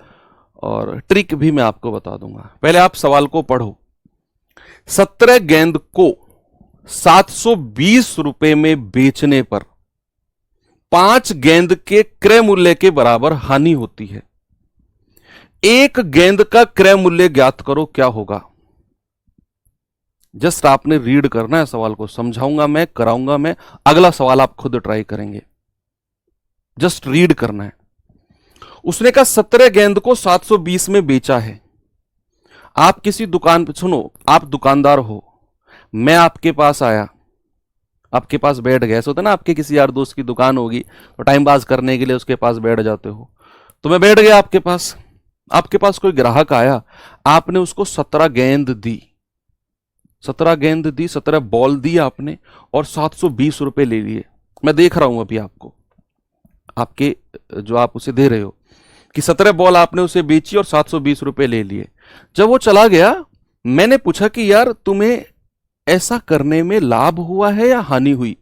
और ट्रिक भी मैं आपको बता दूंगा। पहले आप सवाल को पढ़ो। 17 गेंद को 720 रुपए में बेचने पर 5 गेंद के क्रय मूल्य के बराबर हानि होती है। एक गेंद का क्रय मूल्य ज्ञात करो, क्या होगा? जस्ट आपने रीड करना है सवाल को, समझाऊंगा मैं, कराऊंगा मैं, अगला सवाल आप खुद ट्राई करेंगे। जस्ट रीड करना है। उसने कहा 17 गेंद को 720 में बेचा है। आप किसी दुकान पे, सुनो, आप दुकानदार हो, मैं आपके पास आया, आपके पास बैठ गए। ऐसा होता है ना, आपके किसी यार दोस्त की दुकान होगी तो टाइम पास करने के लिए उसके पास बैठ जाते हो। तो मैं बैठ गया आपके पास, आपके पास कोई ग्राहक आया, आपने उसको 17 गेंद दी, 17 गेंद दी, 17 बॉल दी आपने और 720 रुपए ले लिए। मैं देख रहा हूं अभी आपको, आपके जो आप उसे दे रहे हो कि 17 बॉल आपने उसे बेची और 720 रुपए ले लिए। जब वो चला गया, मैंने पूछा कि यार तुम्हें ऐसा करने में लाभ हुआ है या हानि हुई?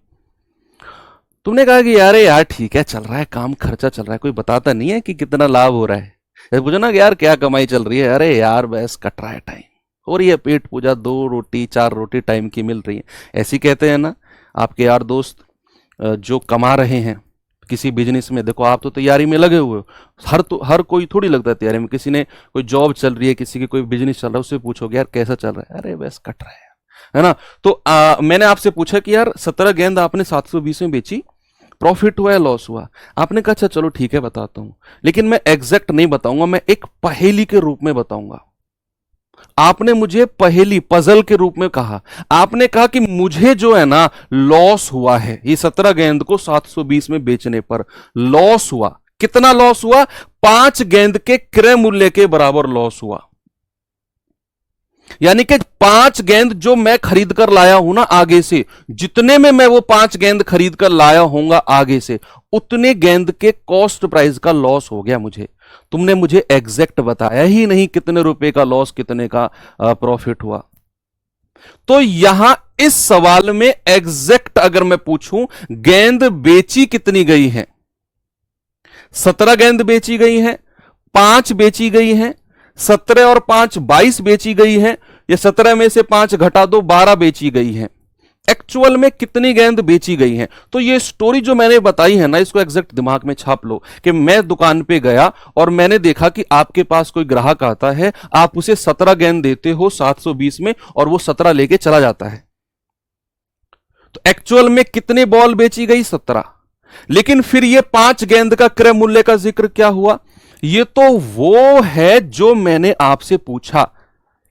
तुमने कहा कि यार ठीक है, चल रहा है काम, खर्चा चल रहा है, कोई बताता नहीं है कि कितना लाभ हो रहा है। पूछो ना कि यार क्या कमाई चल रही है? अरे यार बस कट रहा है टाइम, हो रही है पेट पूजा, 2 रोटी 4 रोटी टाइम की मिल रही है, ऐसी कहते हैं ना आपके यार दोस्त जो कमा रहे हैं किसी बिजनेस में। देखो आप तो तैयारी में लगे हुए हो, हर कोई थोड़ी लगता है तैयारी में। किसी ने कोई जॉब चल रही है, किसी की कोई बिजनेस चल रहा है, उससे पूछोगे यार कैसा चल रहा है? अरे बस कट रहा है ना। तो मैंने आपसे पूछा कि यार 17 गेंद आपने 720 में बेची, प्रॉफिट हुआ या लॉस हुआ? आपने कहा अच्छा चलो ठीक है बताता हूं, लेकिन मैं एग्जैक्ट नहीं बताऊंगा, मैं एक पहेली के रूप में बताऊंगा। आपने मुझे पहेली, पजल के रूप में कहा। आपने कहा कि मुझे जो है ना लॉस हुआ है, ये 17 गेंद को 720 में बेचने पर लॉस हुआ। कितना लॉस हुआ? 5 गेंद के क्रय मूल्य के बराबर लॉस हुआ। यानी कि 5 गेंद जो मैं खरीद कर लाया हूं ना आगे से, जितने में मैं वो 5 गेंद खरीद कर लाया हूंगा आगे से, उतने गेंद के कॉस्ट प्राइस का लॉस हो गया मुझे। तुमने मुझे एग्जैक्ट बताया ही नहीं कितने रुपए का लॉस, कितने का प्रॉफिट हुआ। तो यहां इस सवाल में एग्जैक्ट अगर मैं पूछूं, गेंद बेची कितनी गई है? 17 गेंद बेची गई है, 5 बेची गई है, 17 और 5 22 बेची गई है, या 17 में से 5 घटा दो 12 बेची गई है। एक्चुअल में कितनी गेंद बेची गई है? तो ये स्टोरी जो मैंने बताई है ना, इसको एग्जैक्ट दिमाग में छाप लो कि मैं दुकान पे गया और मैंने देखा कि आपके पास कोई ग्राहक आता है, आप उसे 17 गेंद देते हो 720 में और वो 17 लेके चला जाता है। तो एक्चुअल में कितने बॉल बेची गई? 17। लेकिन फिर ये 5 गेंद का क्रय मूल्य का जिक्र क्या हुआ? ये तो वो है जो मैंने आपसे पूछा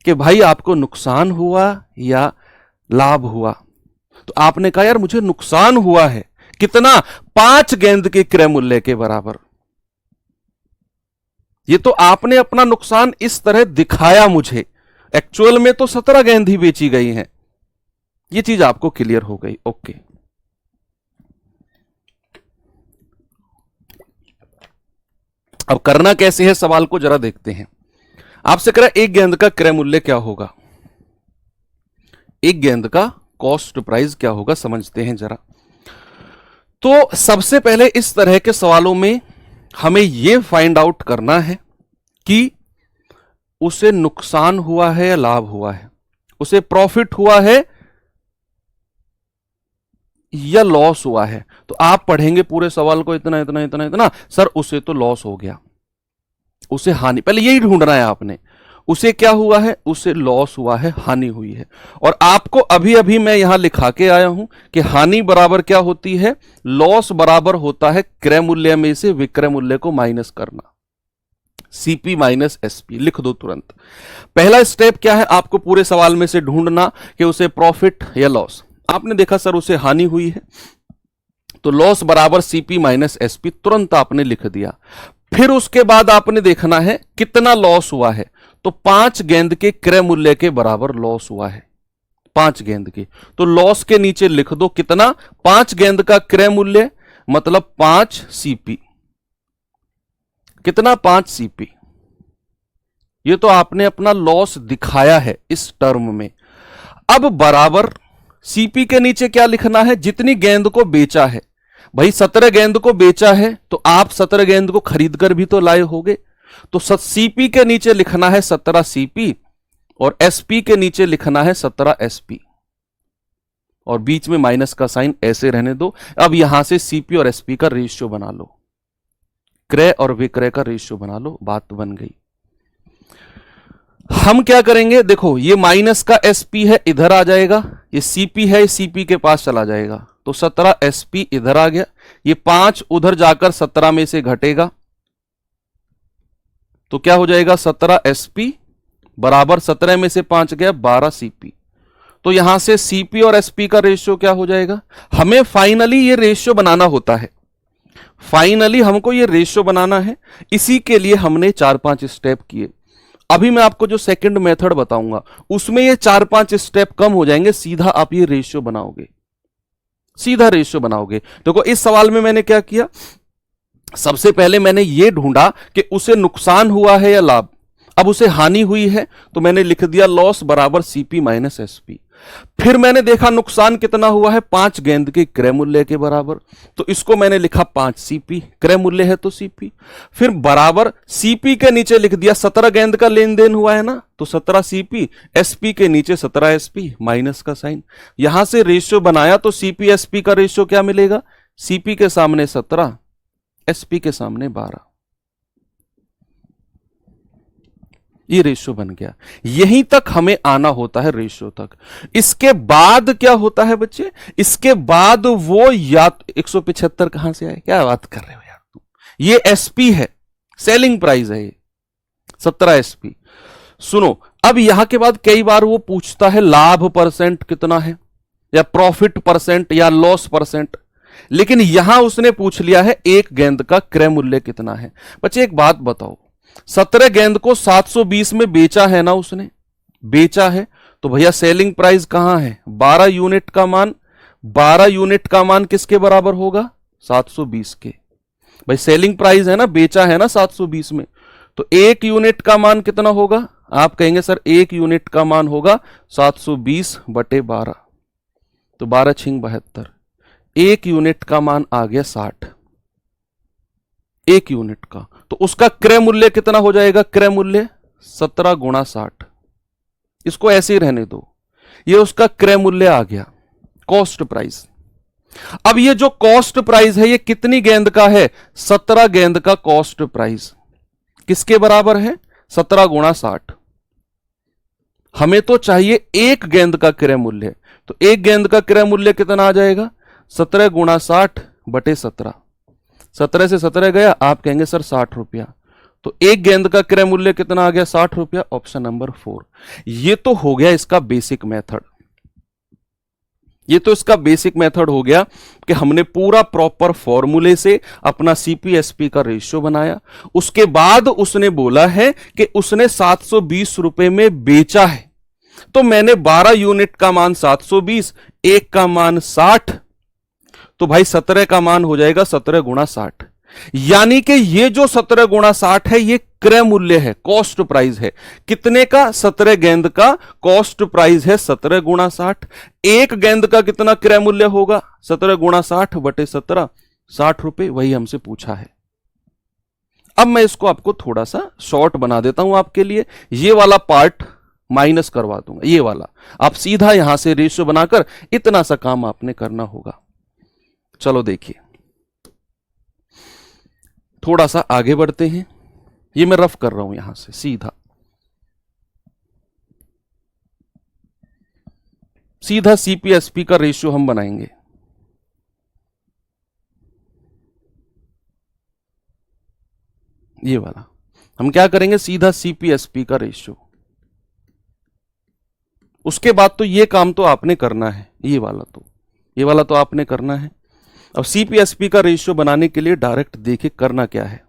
कि भाई आपको नुकसान हुआ या लाभ हुआ। तो आपने कहा यार मुझे नुकसान हुआ है। कितना? 5 गेंद के क्रय मूल्य के बराबर। ये तो आपने अपना नुकसान इस तरह दिखाया मुझे, एक्चुअल में तो 17 गेंद ही बेची गई हैं। ये चीज आपको क्लियर हो गई? ओके। अब करना कैसे है सवाल को जरा देखते हैं। आपसे कह रहा है एक गेंद का क्रय मूल्य क्या होगा, एक गेंद का कॉस्ट प्राइस क्या होगा, समझते हैं जरा। तो सबसे पहले इस तरह के सवालों में हमें यह फाइंड आउट करना है कि उसे नुकसान हुआ है या लाभ हुआ है, उसे प्रॉफिट हुआ है या लॉस हुआ है। तो आप पढ़ेंगे पूरे सवाल को इतना इतना इतना इतना, सर उसे तो लॉस हो गया, उसे हानि, पहले यही ढूंढना है आपने, उसे क्या हुआ है, उसे लॉस हुआ है, हानि हुई है। और आपको अभी अभी मैं यहां लिखा के आया हूं कि हानि बराबर क्या होती है, लॉस बराबर होता है क्रय मूल्य में से विक्रय मूल्य को माइनस करना, सीपी माइनस एसपी। लिख दो तुरंत। पहला स्टेप क्या है, आपको पूरे सवाल में से ढूंढना कि उसे प्रॉफिट या लॉस। आपने देखा सर उसे हानि हुई है, तो लॉस बराबर सीपी माइनस एसपी, तुरंत आपने लिख दिया। फिर उसके बाद आपने देखना है कितना लॉस हुआ है, तो 5 गेंद के क्रय मूल्य के बराबर लॉस हुआ है, 5 गेंद के। तो लॉस के नीचे लिख दो कितना, 5 गेंद का क्रय मूल्य मतलब 5 सीपी। कितना, 5 सीपी। ये तो आपने अपना लॉस दिखाया है इस टर्म में। अब बराबर सीपी के नीचे क्या लिखना है, जितनी गेंद को बेचा है। भाई 17 गेंद को बेचा है तो आप 17 गेंद को खरीद कर भी तो लाए होगे, तो सीपी के नीचे लिखना है 17 सीपी और एसपी के नीचे लिखना है 17 एसपी, और बीच में माइनस का साइन ऐसे रहने दो। अब यहां से सीपी और एसपी का रेशियो बना लो, क्रय और विक्रय का रेशियो बना लो, बात बन गई। हम क्या करेंगे, देखो ये माइनस का एसपी है इधर आ जाएगा, ये सीपी है सीपी के पास चला जाएगा, तो 17 एसपी इधर आ गया, ये 5 उधर जाकर 17 में से घटेगा, तो क्या हो जाएगा 17 एसपी बराबर 17 में से 5 गया 12 सीपी। तो यहां से सीपी और एसपी का रेशियो क्या हो जाएगा, हमें फाइनली ये रेशियो बनाना होता है, फाइनली हमको ये रेशियो बनाना है। इसी के लिए हमने 4-5 स्टेप किए। अभी मैं आपको जो सेकंड मेथड बताऊंगा उसमें ये 4-5 स्टेप कम हो जाएंगे, सीधा आप ये रेशियो बनाओगे, सीधा रेशियो बनाओगे। देखो इस सवाल में मैंने क्या किया, सबसे पहले मैंने ये ढूंढा कि उसे नुकसान हुआ है या लाभ। अब उसे हानि हुई है तो मैंने लिख दिया लॉस बराबर सीपी माइनस एसपी। फिर मैंने देखा नुकसान कितना हुआ है, 5 गेंद के क्रय मूल्य के बराबर, तो इसको मैंने लिखा 5 सीपी, क्रय मूल्य है तो सीपी। फिर बराबर सीपी के नीचे लिख दिया 17 गेंद का लेन देन हुआ है ना, तो 17 सीपी, एसपी के नीचे 17 एसपी, माइनस का साइन। यहां से रेशियो बनाया तो सीपी एसपी का रेशियो क्या मिलेगा, सीपी के सामने 17, एसपी के सामने 12। ये रेशियो बन गया। यहीं तक हमें आना होता है, रेशियो तक। इसके बाद क्या होता है बच्चे, इसके बाद वो या 175 कहां से आए, क्या बात कर रहे हो यार तुम, ये एसपी है, सेलिंग प्राइस है ये 17 एसपी। सुनो, अब यहां के बाद कई बार वो पूछता है लाभ परसेंट कितना है, या प्रॉफिट परसेंट, या लॉस परसेंट, लेकिन यहां उसने पूछ लिया है एक गेंद का क्रय मूल्य कितना है। बच्चे एक बात बताओ, 17 गेंद को 720 में बेचा है ना उसने, बेचा है, तो भैया सेलिंग प्राइस कहां है, 12 यूनिट का मान, 12 यूनिट का मान किसके बराबर होगा, 720 के। भाई सेलिंग प्राइस है ना, बेचा है ना 720 में, तो 1 यूनिट का मान कितना होगा, आप कहेंगे सर 1 यूनिट का मान होगा 720 बटे 12, तो 12 छिंग 72, 1 यूनिट का मान आ गया 60, 1 यूनिट का, तो उसका क्रय मूल्य कितना हो जाएगा, क्रय मूल्य 17 गुणा 60। इसको ऐसे ही रहने दो, ये उसका क्रय मूल्य आ गया, कॉस्ट प्राइस। अब ये जो कॉस्ट प्राइस है ये कितनी गेंद का है, 17 गेंद का कॉस्ट प्राइस किसके बराबर है, 17 गुणा 60। हमें तो चाहिए 1 गेंद का क्रय मूल्य, तो 1 गेंद का क्रय मूल्य कितना आ जाएगा, 17 गुणा 60 बटे 17, 17 से 17 गया, आप कहेंगे सर 60 रुपया, तो 1 गेंद का क्रय मूल्य कितना आ गया, 60 रुपया, ऑप्शन नंबर 4। ये तो हो गया इसका बेसिक मेथड, ये तो इसका बेसिक मेथड हो गया कि हमने पूरा प्रॉपर फॉर्मूले से अपना सीपीएसपी का रेशियो बनाया। उसके बाद उसने बोला है कि उसने 720 रुपए में बेचा है, तो मैंने 12 यूनिट का मान 720, 1 का मान 60, तो भाई 17 का मान हो जाएगा 17 गुणा 60। यानी कि ये जो 17 गुणा 60 है ये क्रय मूल्य है, कॉस्ट प्राइस है। कितने का, 17 गेंद का कॉस्ट प्राइस है 17 गुणा 60। 1 गेंद का कितना क्रय मूल्य होगा, 17 गुणा 60 बटे 17, 60 रुपए, वही हमसे पूछा है। अब मैं इसको आपको थोड़ा सा शॉर्ट बना देता हूं आपके लिए, ये वाला पार्ट माइनस करवा दूंगा, ये वाला आप सीधा यहां से रेशियो बनाकर इतना सा काम आपने करना होगा। चलो देखिए, थोड़ा सा आगे बढ़ते हैं। ये मैं रफ कर रहा हूं यहां से सीधा सीधा सीपीएसपी का रेशियो हम बनाएंगे। ये वाला हम क्या करेंगे, सीधा सीपीएसपी का रेशियो। उसके बाद तो ये काम तो आपने करना है, ये वाला तो आपने करना है। अब सीपीएसपी का रेशियो बनाने के लिए डायरेक्ट देखिए करना क्या है।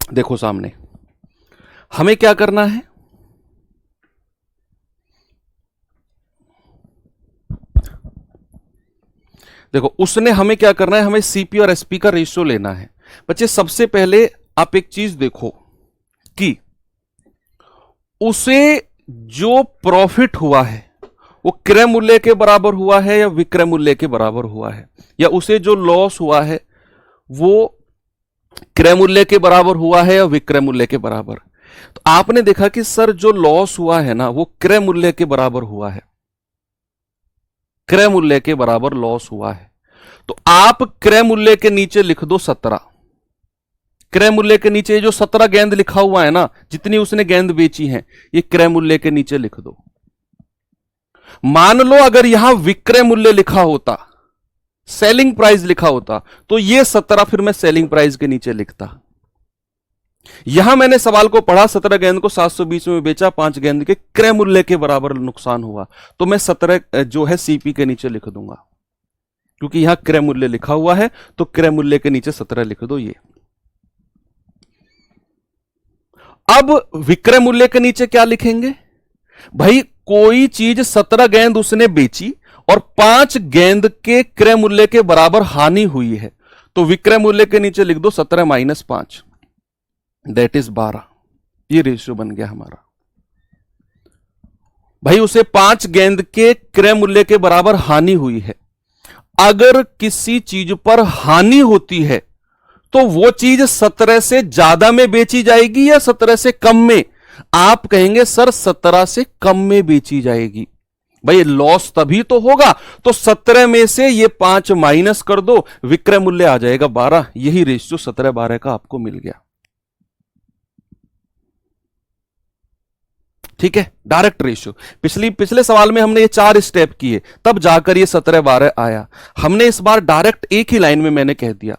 देखो सामने हमें क्या करना है, देखो उसने हमें क्या करना है, हमें सीपी और एसपी का रेशियो लेना है। बच्चे सबसे पहले आप एक चीज देखो कि उसे जो प्रॉफिट हुआ है वो क्रय मूल्य के बराबर हुआ है या विक्रय मूल्य के बराबर हुआ है, या उसे जो लॉस हुआ है वो क्रय मूल्य के बराबर हुआ है या विक्रय मूल्य के बराबर। तो आपने देखा कि सर जो लॉस हुआ है ना वो क्रय मूल्य के बराबर हुआ है, क्रय मूल्य के बराबर लॉस हुआ है। तो आप क्रय मूल्य के नीचे लिख दो 17। क्रय मूल्य के नीचे जो 17 गेंद लिखा हुआ है ना, जितनी उसने गेंद बेची हैं, ये क्रय मूल्य के नीचे लिख दो। मान लो अगर यहां विक्रय मूल्य लिखा होता, सेलिंग प्राइस लिखा होता, तो ये 17 फिर मैं सेलिंग प्राइस के नीचे लिखता। यहां मैंने सवाल को पढ़ा, 17 गेंद को 720 में बेचा, 5 गेंद के क्रय मूल्य के बराबर नुकसान हुआ, तो मैं 17 जो है सीपी के नीचे लिख दूंगा, क्योंकि यहां क्रय मूल्य लिखा हुआ है, तो क्रय मूल्य के नीचे 17 लिख दो। ये अब विक्रय मूल्य के नीचे क्या लिखेंगे भाई, कोई चीज 17 गेंद उसने बेची और 5 गेंद के क्रय मूल्य के बराबर हानि हुई है, तो विक्रय मूल्य के नीचे लिख दो 17 माइनस 5, दैट इज 12। ये रेशियो बन गया हमारा। भाई उसे 5 गेंद के क्रय मूल्य के बराबर हानि हुई है। अगर किसी चीज पर हानि होती है तो वो चीज 17 से ज्यादा में बेची जाएगी या 17 से कम में? आप कहेंगे सर 17 से कम में बेची जाएगी। भाई लॉस तभी तो होगा, तो 17 में से ये 5 माइनस कर दो, विक्रय मूल्य आ जाएगा 12। यही रेशियो 17-12 का आपको मिल गया। ठीक है, डायरेक्ट रेशियो। पिछले सवाल में हमने ये 4 स्टेप किए, तब जाकर ये 17-12 आया। हमने इस बार डायरेक्ट एक ही लाइन में मैंने कह दिया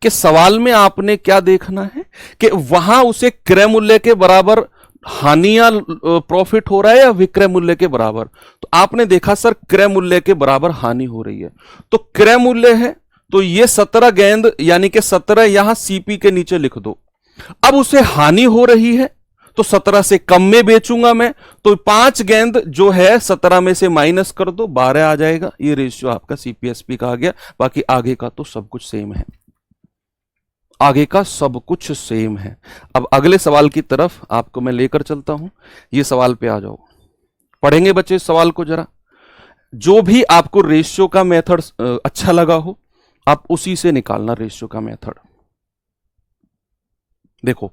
कि सवाल में आपने क्या देखना है कि वहां उसे क्रय मूल्य के बराबर हानि या प्रॉफिट हो रहा है या विक्रय मूल्य के बराबर। तो आपने देखा सर क्रय मूल्य के बराबर हानि हो रही है, तो क्रय मूल्य है, तो ये 17 गेंद यानी कि 17 यहां सीपी के नीचे लिख दो। अब उसे हानि हो रही है तो 17 से कम में बेचूंगा मैं, तो 5 गेंद जो है 17 में से माइनस कर दो, 12 आ जाएगा। ये रेशियो आपका सीपीएसपी का आ गया। बाकी आगे का तो सब कुछ सेम है, आगे का सब कुछ सेम है। अब अगले सवाल की तरफ आपको मैं लेकर चलता हूं। ये सवाल पे आ जाओ, पढ़ेंगे बच्चे इस सवाल को जरा। जो भी आपको रेशियो का मेथड अच्छा लगा हो आप उसी से निकालना रेशियो का मेथड। देखो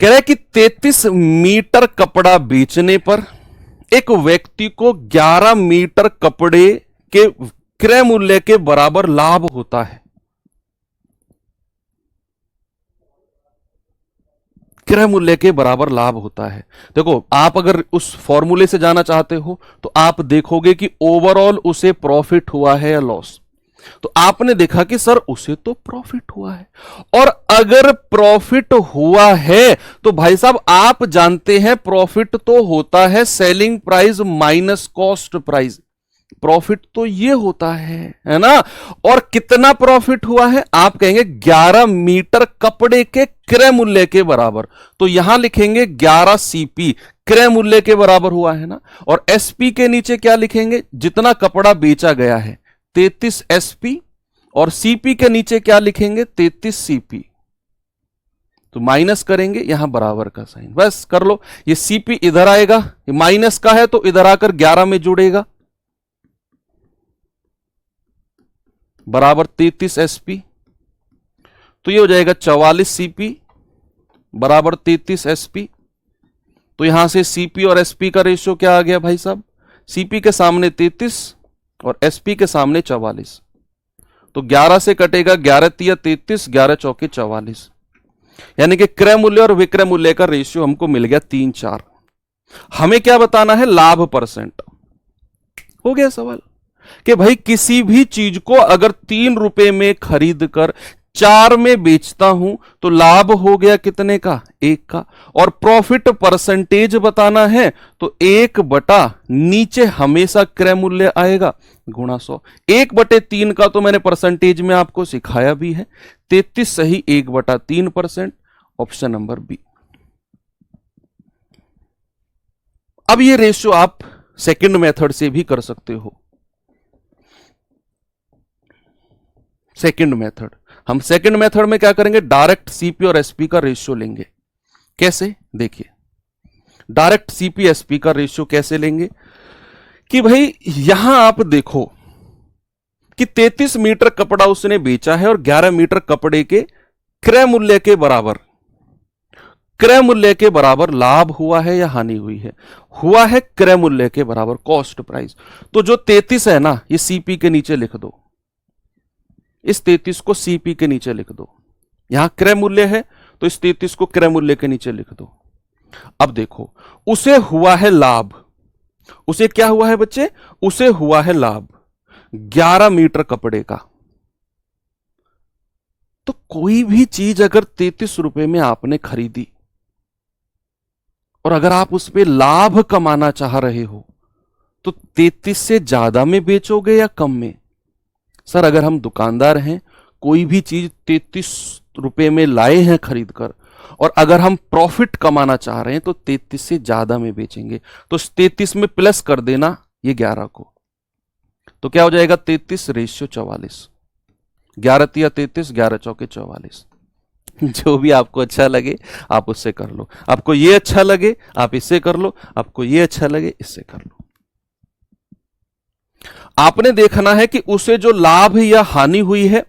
कह रहा है कि 33 मीटर कपड़ा बेचने पर एक व्यक्ति को 11 मीटर कपड़े के क्रय मूल्य के बराबर लाभ होता है। क्रय मूल्य के बराबर लाभ होता है। देखो आप अगर उस फॉर्मूले से जाना चाहते हो तो आप देखोगे कि ओवरऑल उसे प्रॉफिट हुआ है या लॉस। तो आपने देखा कि सर उसे तो प्रॉफिट हुआ है, और अगर प्रॉफिट हुआ है तो भाई साहब आप जानते हैं प्रॉफिट तो होता है selling price minus cost price. Profit तो ये होता है ना। और कितना प्रॉफिट हुआ है? आप कहेंगे 11 मीटर कपड़े के क्रय मूल्य के बराबर, तो यहां लिखेंगे 11 सीपी, क्रय मूल्य के बराबर हुआ है ना। और एसपी के नीचे क्या लिखेंगे? जितना कपड़ा बेचा गया है 33 एसपी, और सीपी के नीचे क्या लिखेंगे? 33 सीपी। तो माइनस करेंगे, यहां बराबर का साइन, बस कर लो। ये सीपी इधर आएगा, ये माइनस का है तो इधर आकर 11 में जुड़ेगा, बराबर 33 एसपी। तो ये हो जाएगा 44 सीपी बराबर 33 एसपी। तो यहां से सीपी और एसपी का रेशियो क्या आ गया भाई साहब, सीपी के सामने 33 और एसपी के सामने 44। तो 11 से कटेगा 11 तिया 33, 11 चौके 44, यानी कि क्रय मूल्य और विक्रय मूल्य का रेशियो हमको मिल गया 3:4। हमें क्या बताना है, लाभ परसेंट। हो गया सवाल कि भाई किसी भी चीज को अगर 3 रुपए में खरीद कर 4 में बेचता हूं तो लाभ हो गया कितने का, 1 का। और प्रॉफिट परसेंटेज बताना है तो 1 नीचे हमेशा क्रय मूल्य आएगा गुणा 100। 1/3 का तो मैंने परसेंटेज में आपको सिखाया भी है। 33 सही 1/3%, ऑप्शन नंबर बी। अब ये रेशियो आप सेकंड मेथड से भी कर सकते हो। सेकंड मेथड, हम सेकंड मेथड में क्या करेंगे, डायरेक्ट सीपी और एसपी का रेशियो लेंगे। कैसे, देखिए डायरेक्ट सीपी एसपी का रेशियो कैसे लेंगे कि भाई यहां आप देखो कि 33 मीटर कपड़ा उसने बेचा है और 11 मीटर कपड़े के क्रय मूल्य के बराबर, क्रय मूल्य के बराबर लाभ हुआ है या हानि हुई है, हुआ है क्रय मूल्य के बराबर, कॉस्ट प्राइस। तो जो 33 है ना, ये सीपी के नीचे लिख दो, इस 33 को सीपी के नीचे लिख दो। यहां क्रय मूल्य है तो इस 33 को क्रय मूल्य के नीचे लिख दो। अब देखो उसे हुआ है लाभ, उसे क्या हुआ है बच्चे, उसे हुआ है लाभ 11 मीटर कपड़े का। तो कोई भी चीज अगर 33 रुपए में आपने खरीदी और अगर आप उस पर लाभ कमाना चाह रहे हो तो 33 से ज्यादा में बेचोगे या कम में। सर अगर हम दुकानदार हैं, कोई भी चीज 33 रुपए में लाए हैं खरीद कर, और अगर हम प्रॉफिट कमाना चाह रहे हैं तो 33 से ज्यादा में बेचेंगे। तो 33 में प्लस कर देना ये 11 को, तो क्या हो जाएगा 33 रेशियो 44, 11 तिया 33, 11 चौके 44। जो भी आपको अच्छा लगे आप उससे कर लो, आपको ये अच्छा लगे आप इससे कर लो, आपको ये अच्छा लगे इससे कर लो। आपने देखना है कि उसे जो लाभ या हानि हुई है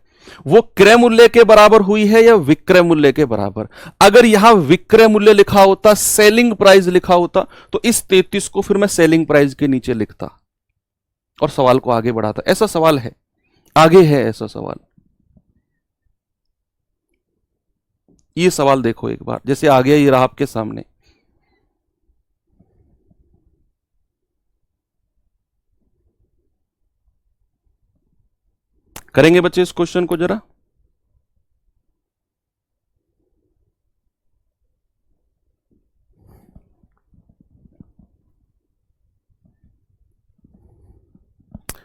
वो क्रय मूल्य के बराबर हुई है या विक्रय मूल्य के बराबर। अगर यहां विक्रय मूल्य लिखा होता, सेलिंग प्राइस लिखा होता, तो इस 33 को फिर मैं सेलिंग प्राइस के नीचे लिखता और सवाल को आगे बढ़ाता। ऐसा सवाल है, आगे है ऐसा सवाल। ये सवाल देखो एक बार, जैसे आ गया ये रहा आपके सामने। करेंगे बच्चे इस क्वेश्चन को जरा।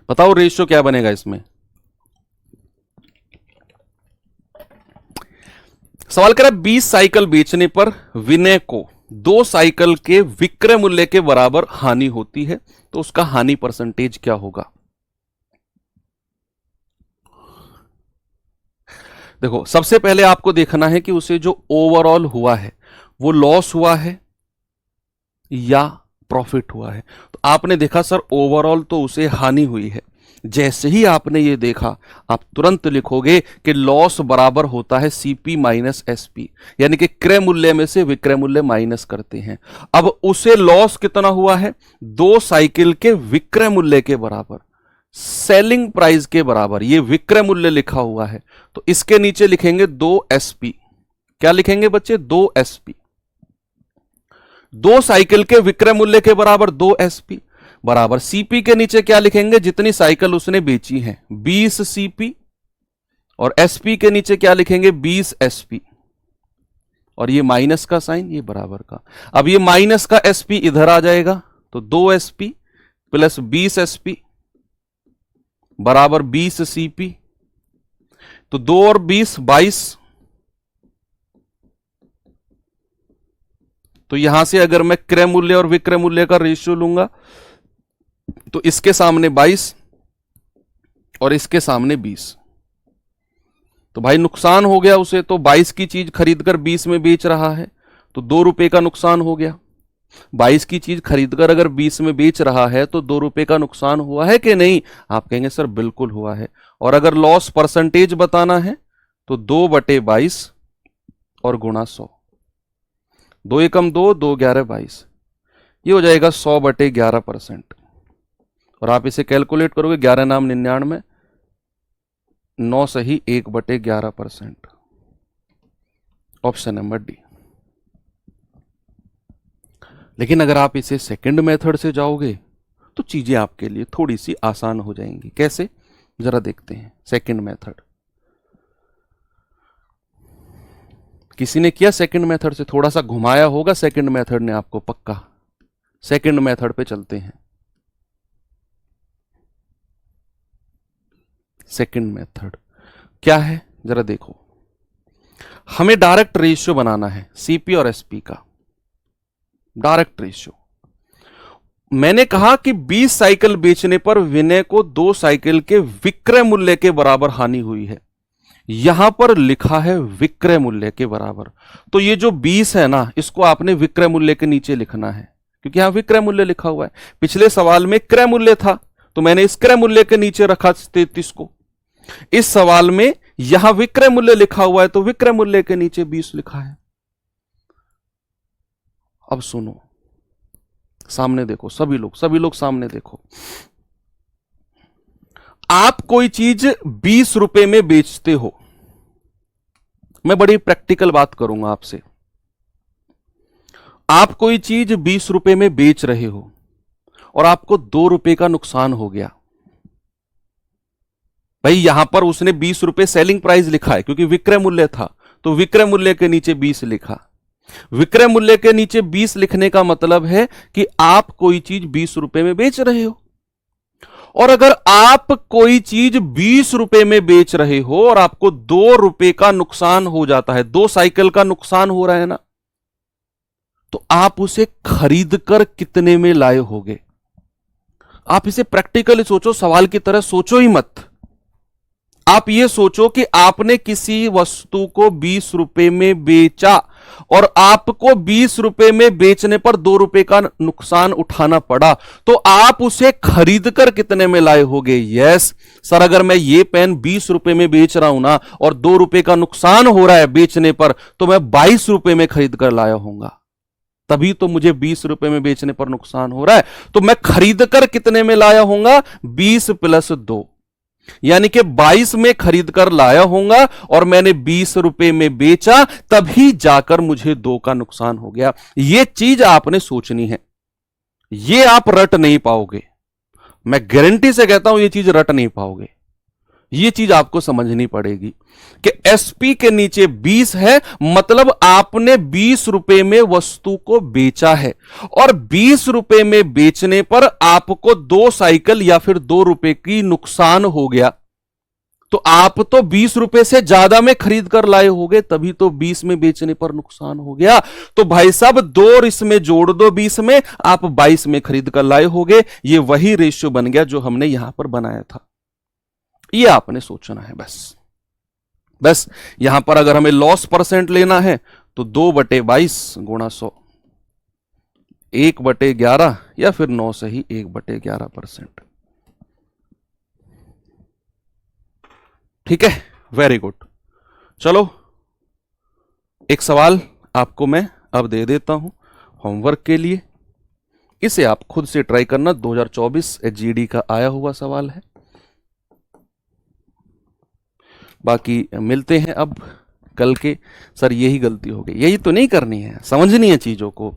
बताओ रेशियो क्या बनेगा इसमें। सवाल करा 20 साइकिल बेचने पर विनय को 2 साइकिल के विक्रय मूल्य के बराबर हानि होती है, तो उसका हानि परसेंटेज क्या होगा। देखो सबसे पहले आपको देखना है कि उसे जो ओवरऑल हुआ है वो लॉस हुआ है या प्रॉफिट हुआ है। तो आपने देखा सर ओवरऑल तो उसे हानि हुई है। जैसे ही आपने ये देखा आप तुरंत लिखोगे कि लॉस बराबर होता है सीपी माइनस एसपी, यानी कि क्रय मूल्य में से विक्रय मूल्य माइनस करते हैं। अब उसे लॉस कितना हुआ है, 2 साइकिल के विक्रय मूल्य के बराबर, सेलिंग प्राइस के बराबर, ये विक्रय मूल्य लिखा हुआ है। तो इसके नीचे लिखेंगे 2 एसपी। क्या लिखेंगे बच्चे, 2 एसपी। 2 साइकिल के विक्रय मूल्य के बराबर 2 एसपी बराबर सीपी के नीचे क्या लिखेंगे, जितनी साइकिल उसने बेची है 20 सीपी, और एसपी के नीचे क्या लिखेंगे 20 एसपी, और ये माइनस का साइन, ये बराबर का। अब ये माइनस का एसपी इधर आ जाएगा, तो 2 एसपी प्लस 20 एसपी बराबर 20 सीपी। तो 2 और 20 22। तो यहां से अगर मैं क्रय मूल्य और विक्रय मूल्य का रेशियो लूंगा तो इसके सामने 22 और इसके सामने 20। तो भाई नुकसान हो गया उसे, तो 22 की चीज खरीदकर 20 में बेच रहा है तो 2 रुपए का नुकसान हो गया। 22 की चीज खरीदकर अगर 20 में बेच रहा है तो 2 रुपए का नुकसान हुआ है कि नहीं। आप कहेंगे सर बिल्कुल हुआ है। और अगर लॉस परसेंटेज बताना है तो 2/22 और गुणा 100। 2 एकम 2, 2 11 22, ये हो जाएगा 100/11%। और आप इसे कैलकुलेट करोगे 11 नाम 99, 9 सही 1/11%। Option number D. लेकिन अगर आप इसे सेकंड मेथड से जाओगे तो चीजें आपके लिए थोड़ी सी आसान हो जाएंगी। कैसे, जरा देखते हैं। सेकंड मेथड किसी ने किया, सेकंड मेथड से थोड़ा सा घुमाया होगा सेकंड मेथड ने आपको, पक्का। सेकंड मेथड पे चलते हैं। सेकंड मेथड क्या है, जरा देखो। हमें डायरेक्ट रेशियो बनाना है सीपी और एसपी का, डायरेक्ट रेशियो। मैंने कहा कि 20 साइकिल बेचने पर विनय को 2 साइकिल के विक्रय मूल्य के बराबर हानि हुई है। यहां पर लिखा है विक्रय मूल्य के बराबर, तो ये जो 20 है ना, इसको आपने विक्रय मूल्य के नीचे लिखना है, क्योंकि यहां विक्रय मूल्य लिखा हुआ है। पिछले सवाल में क्रय मूल्य था, तो मैंने इस क्रय मूल्य के नीचे रखा 33 को। इस सवाल में यहां विक्रय मूल्य लिखा हुआ है, तो विक्रय मूल्य के नीचे 20 लिखा है। अब सुनो, सामने देखो, सभी लोग सामने देखो। आप कोई चीज 20 रुपए में बेचते हो, मैं बड़ी प्रैक्टिकल बात करूंगा आपसे। आप कोई चीज 20 रुपए में बेच रहे हो और आपको 2 रुपए का नुकसान हो गया। भाई यहां पर उसने 20 रुपए सेलिंग प्राइस लिखा है, क्योंकि विक्रय मूल्य था, तो विक्रय मूल्य के नीचे 20 लिखा। विक्रय मूल्य के नीचे 20 लिखने का मतलब है कि आप कोई चीज 20 रुपए में बेच रहे हो। और अगर आप कोई चीज 20 रुपए में बेच रहे हो और आपको 2 रुपए का नुकसान हो जाता है, 2 साइकिल का नुकसान हो रहा है ना, तो आप उसे खरीद कर कितने में लाए होगे? आप इसे प्रैक्टिकली सोचो, सवाल की तरह सोचो ही मत। आप ये सोचो कि आपने किसी वस्तु को 20 रुपए में बेचा और आपको 20 रुपए में बेचने पर 2 रुपए का नुकसान उठाना पड़ा, तो आप उसे खरीद कर कितने में लाए होगे? यस सर, अगर मैं ये पेन 20 रुपए में बेच रहा हूं ना और 2 रुपए का नुकसान हो रहा है बेचने पर, तो मैं 22 रुपए में खरीद कर लाया होऊंगा। तभी तो मुझे 20 रुपए में बेचने पर नुकसान हो रहा है, तो मैं खरीद कर कितने में लाया होऊंगा? 20 + 2, यानी कि 22 में खरीद कर लाया होऊंगा और मैंने 20 रुपए में बेचा, तभी जाकर मुझे 2 का नुकसान हो गया। यह चीज आपने सोचनी है, यह आप रट नहीं पाओगे। मैं गारंटी से कहता हूं, यह चीज रट नहीं पाओगे। यह चीज आपको समझनी पड़ेगी कि एसपी के नीचे 20 है, मतलब आपने 20 रुपए में वस्तु को बेचा है और 20 रुपए में बेचने पर आपको 2 साइकिल या फिर 2 रुपए की नुकसान हो गया, तो आप तो 20 रुपए से ज्यादा में खरीद कर लाए होगे, तभी तो 20 में बेचने पर नुकसान हो गया। तो भाई साहब 2 और इसमें जोड़ दो, 20 में आप 22 में खरीद कर लाए होगे। ये वही रेशियो बन गया जो हमने यहां पर बनाया था। ये आपने सोचना है बस। यहां पर अगर हमें लॉस परसेंट लेना है तो 2/22 गुणा 100, 1/11 या फिर 9 सही 1/11%। ठीक है, वेरी गुड। चलो एक सवाल आपको मैं अब दे देता हूं होमवर्क के लिए। इसे आप खुद से ट्राई करना, 2024 एचजीडी का आया हुआ सवाल है। बाकी मिलते हैं अब कल के। सर यही गलती हो गई, यही तो नहीं करनी है, समझनी है चीज़ों को।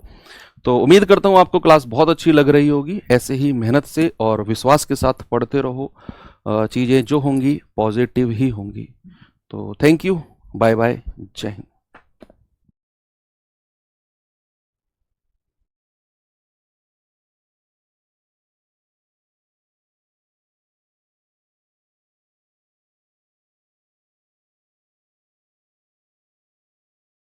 तो उम्मीद करता हूँ आपको क्लास बहुत अच्छी लग रही होगी। ऐसे ही मेहनत से और विश्वास के साथ पढ़ते रहो, चीज़ें जो होंगी पॉजिटिव ही होंगी। तो थैंक यू, बाय बाय, जय हिंद।